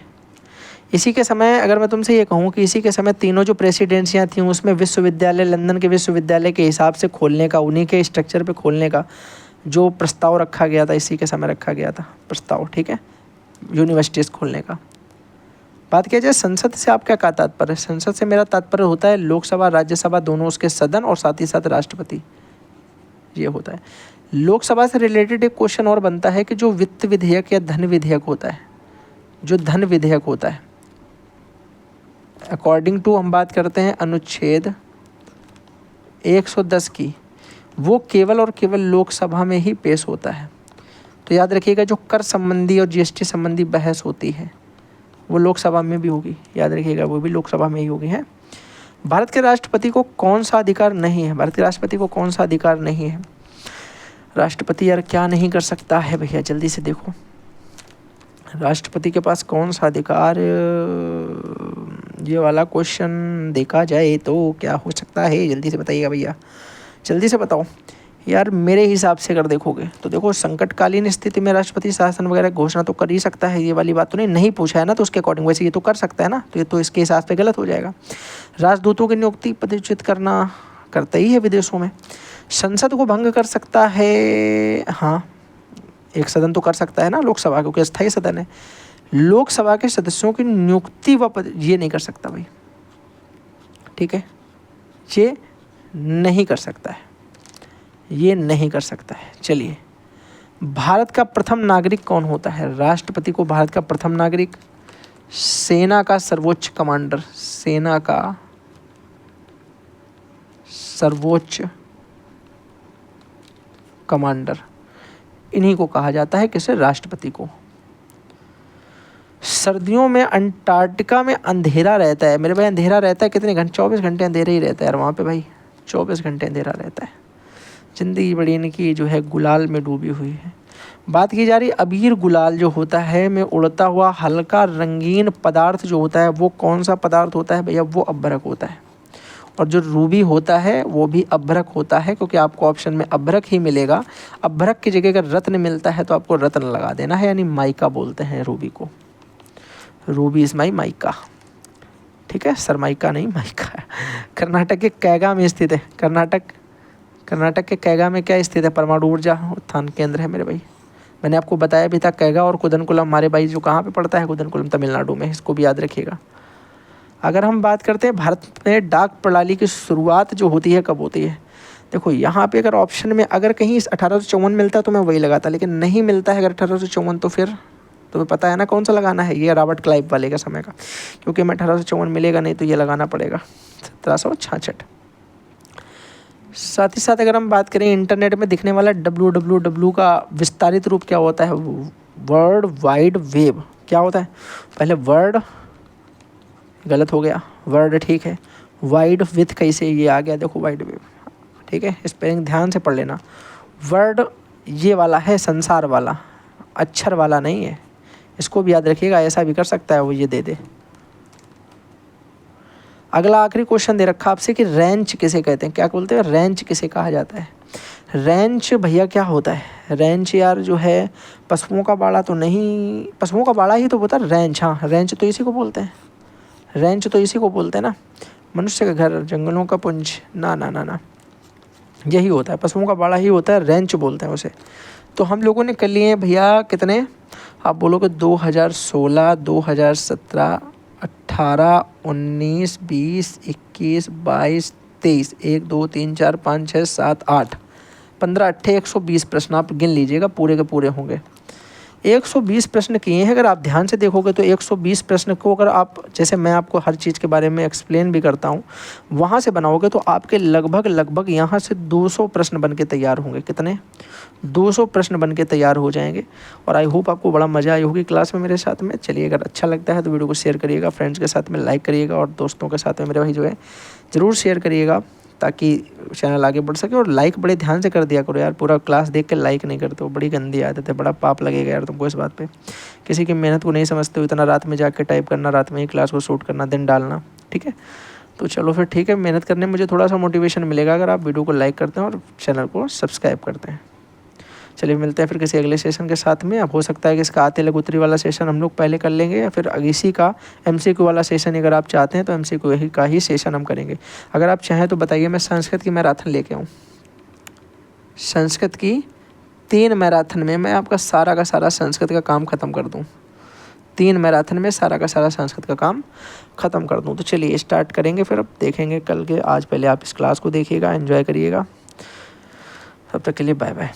इसी के समय अगर मैं तुमसे ये कहूँ कि इसी के समय तीनों जो प्रेसिडेंसियाँ थीं उसमें विश्वविद्यालय, लंदन के विश्वविद्यालय के हिसाब से खोलने का, उन्हीं के स्ट्रक्चर पे खोलने का जो प्रस्ताव रखा गया था, इसी के समय रखा गया था प्रस्ताव, ठीक है, यूनिवर्सिटीज़ खोलने का। बात किया जाए संसद से आपका क्या तात्पर्य है? संसद से मेरा तात्पर्य होता है लोकसभा राज्यसभा दोनों उसके सदन और साथ ही साथ राष्ट्रपति, ये होता है। लोकसभा से रिलेटेड एक क्वेश्चन और बनता है कि जो वित्त विधेयक या धन विधेयक होता है, जो धन विधेयक होता है, अकॉर्डिंग टू हम बात करते हैं अनुच्छेद 110 की, वो केवल और केवल लोकसभा में ही पेश होता है। तो याद रखिएगा जो कर संबंधी और जीएसटी संबंधी बहस होती है वो लोकसभा में भी होगी, याद रखिएगा वो भी लोकसभा में ही होगी, है। भारत के राष्ट्रपति को कौन सा अधिकार नहीं है? भारत के राष्ट्रपति को कौन सा अधिकार नहीं है? राष्ट्रपति यार क्या नहीं कर सकता है भैया, जल्दी से देखो। राष्ट्रपति के पास कौन सा अधिकार, ये वाला क्वेश्चन देखा जाए तो क्या हो सकता है, जल्दी से बताइएगा भैया, जल्दी से बताओ यार। मेरे हिसाब से अगर देखोगे तो देखो, संकटकालीन स्थिति में राष्ट्रपति शासन वगैरह घोषणा तो कर ही सकता है, ये वाली बात तो नहीं पूछा है ना, तो उसके अकॉर्डिंग वैसे ये तो कर सकता है ना, तो ये तो इसके हिसाब से गलत हो जाएगा। राजदूतों की नियुक्ति पदच्युत करना करते ही है विदेशों में। संसद को भंग कर सकता है, हाँ एक सदन तो कर सकता है ना लोकसभा, क्योंकि अस्थायी सदन है। लोकसभा के सदस्यों की नियुक्ति व पद, ये नहीं कर सकता भाई, ठीक है, ये नहीं कर सकता है, ये नहीं कर सकता है। चलिए, भारत का प्रथम नागरिक कौन होता है? राष्ट्रपति को भारत का प्रथम नागरिक, सेना का सर्वोच्च कमांडर, सेना का सर्वोच्च कमांडर, इन्हीं को कहा जाता है, किसे? राष्ट्रपति को। सर्दियों में अंटार्कटिका में अंधेरा रहता है मेरे भाई, अंधेरा रहता है कितने घंटे? 24 घंटे अंधेरा ही रहता है यार वहाँ पे भाई, 24 घंटे अंधेरा रहता है। जिंदगी बड़ी इनकी जो है गुलाल में डूबी हुई है। बात की जा रही अबीर गुलाल जो होता है में उड़ता हुआ हल्का रंगीन पदार्थ जो होता है, वो कौन सा पदार्थ होता है भैया? वो अभ्रक होता है। और जो रूबी होता है वो भी अभ्रक होता है, क्योंकि आपको ऑप्शन में अभ्रक ही मिलेगा। अभ्रक की जगह अगर रत्न मिलता है तो आपको रत्न लगा देना है, यानी माइका बोलते हैं रूबी को। रूबी इज माइका, ठीक है, सरमाइका नहीं, माइका। कर्नाटक के कैगा में स्थित है। कर्नाटक के कैगा में क्या स्थित है? परमाणु ऊर्जा उत्थान केंद्र है मेरे भाई। मैंने आपको बताया भी था, कैगा और कुदनकुलम हमारे भाई जो कहाँ पे पड़ता है? कुदनकुलम तमिलनाडु में, इसको भी याद रखिएगा। अगर हम बात करते हैं भारत में डाक प्रणाली की शुरुआत जो होती है, कब होती है? देखो यहाँ पे अगर ऑप्शन में अगर कहीं 1854 मिलता तो मैं वही लगाता, लेकिन नहीं मिलता है अगर 1854, तो फिर तुम्हें पता है ना कौन सा लगाना है, ये रॉबर्ट क्लाइव वाले का समय का, क्योंकि मैं 1854 मिलेगा नहीं तो ये लगाना पड़ेगा 1766। साथ ही साथ अगर हम बात करें इंटरनेट में दिखने वाला www का विस्तारित रूप क्या होता है? World wide web. क्या होता है? पहले वर्ड, गलत हो गया, वर्ड ठीक है, वाइड विथ कैसे ये आ गया, देखो वाइड वेब, ठीक है, स्पेलिंग ध्यान से पढ़ लेना। वर्ड ये वाला है, संसार वाला, अक्षर वाला नहीं है, इसको भी याद रखिएगा। ऐसा भी कर सकता है वो ये दे दे। अगला आखिरी क्वेश्चन दे रखा आपसे कि रेंच किसे कहते हैं? क्या बोलते हैं? रेंच किसे कहा जाता है? रेंच भैया क्या होता है? रेंच यार जो है पशुओं का बाड़ा तो नहीं, पशुओं का बाड़ा ही तो होता है रेंच। हाँ, रेंच तो इसी को बोलते हैं, रेंच तो इसी को बोलते हैं ना। मनुष्य का घर, जंगलों का पुंज, ना ना ना ना, यही होता है, पशुओं का बाड़ा ही होता है, रेंच बोलते हैं उसे। तो हम लोगों ने कर लिए हैं भैया कितने? आप बोलोगे 2016, 2017, 18, 19, 20, 21, 22, 23, 1, 2, 3, 4, 5, 6, 7, 8, 15, 18, 120 प्रश्न आप गिन लीजिएगा, पूरे के पूरे होंगे। 120 प्रश्न किए हैं। अगर आप ध्यान से देखोगे तो 120 प्रश्न को अगर आप, जैसे मैं आपको हर चीज़ के बारे में एक्सप्लेन भी करता हूँ, वहाँ से बनाओगे तो आपके लगभग यहाँ से 200 प्रश्न बन के तैयार होंगे। कितने? 200 प्रश्न बन के तैयार हो जाएंगे। और आई होप आपको बड़ा मज़ा आई होगी क्लास में मेरे साथ में। चलिए, अगर अच्छा लगता है तो वीडियो को शेयर करिएगा, फ्रेंड्स के साथ में लाइक करिएगा, और दोस्तों के साथ में मेरे भाई जो है ज़रूर शेयर करिएगा, ताकि चैनल आगे बढ़ सके। और लाइक बड़े ध्यान से कर दिया करो यार, पूरा क्लास देख के लाइक नहीं करते हो, बड़ी गंदी आदत है, बड़ा पाप लगेगा यार तुमको इस बात पे। किसी की मेहनत को नहीं समझते हो, इतना रात में जाके टाइप करना, रात में ही क्लास को शूट करना, दिन डालना, ठीक है। तो चलो फिर ठीक है, मेहनत करने में मुझे थोड़ा सा मोटिवेशन मिलेगा अगर आप वीडियो को लाइक करते हैं और चैनल को सब्सक्राइब करते हैं। चलिए, मिलते हैं फिर किसी अगले सेशन के साथ में। अब हो सकता है कि इसका आते लघुत्तरी वाला सेशन हम लोग पहले कर लेंगे, या फिर इसी का MCQ वाला सेशन अगर आप चाहते हैं तो MCQ का ही सेशन हम करेंगे। अगर आप चाहें तो बताइए, मैं संस्कृत की मैराथन लेके आऊँ। संस्कृत की 3 मैराथन में मैं आपका सारा का सारा संस्कृत का काम ख़त्म कर दूँ। 3 मैराथन में सारा का सारा संस्कृत का काम ख़त्म कर दूँ। तो चलिए स्टार्ट करेंगे, फिर अब देखेंगे कल के। आज पहले आप इस क्लास को देखिएगा, एंजॉय करिएगा। तब तक के लिए बाय बाय।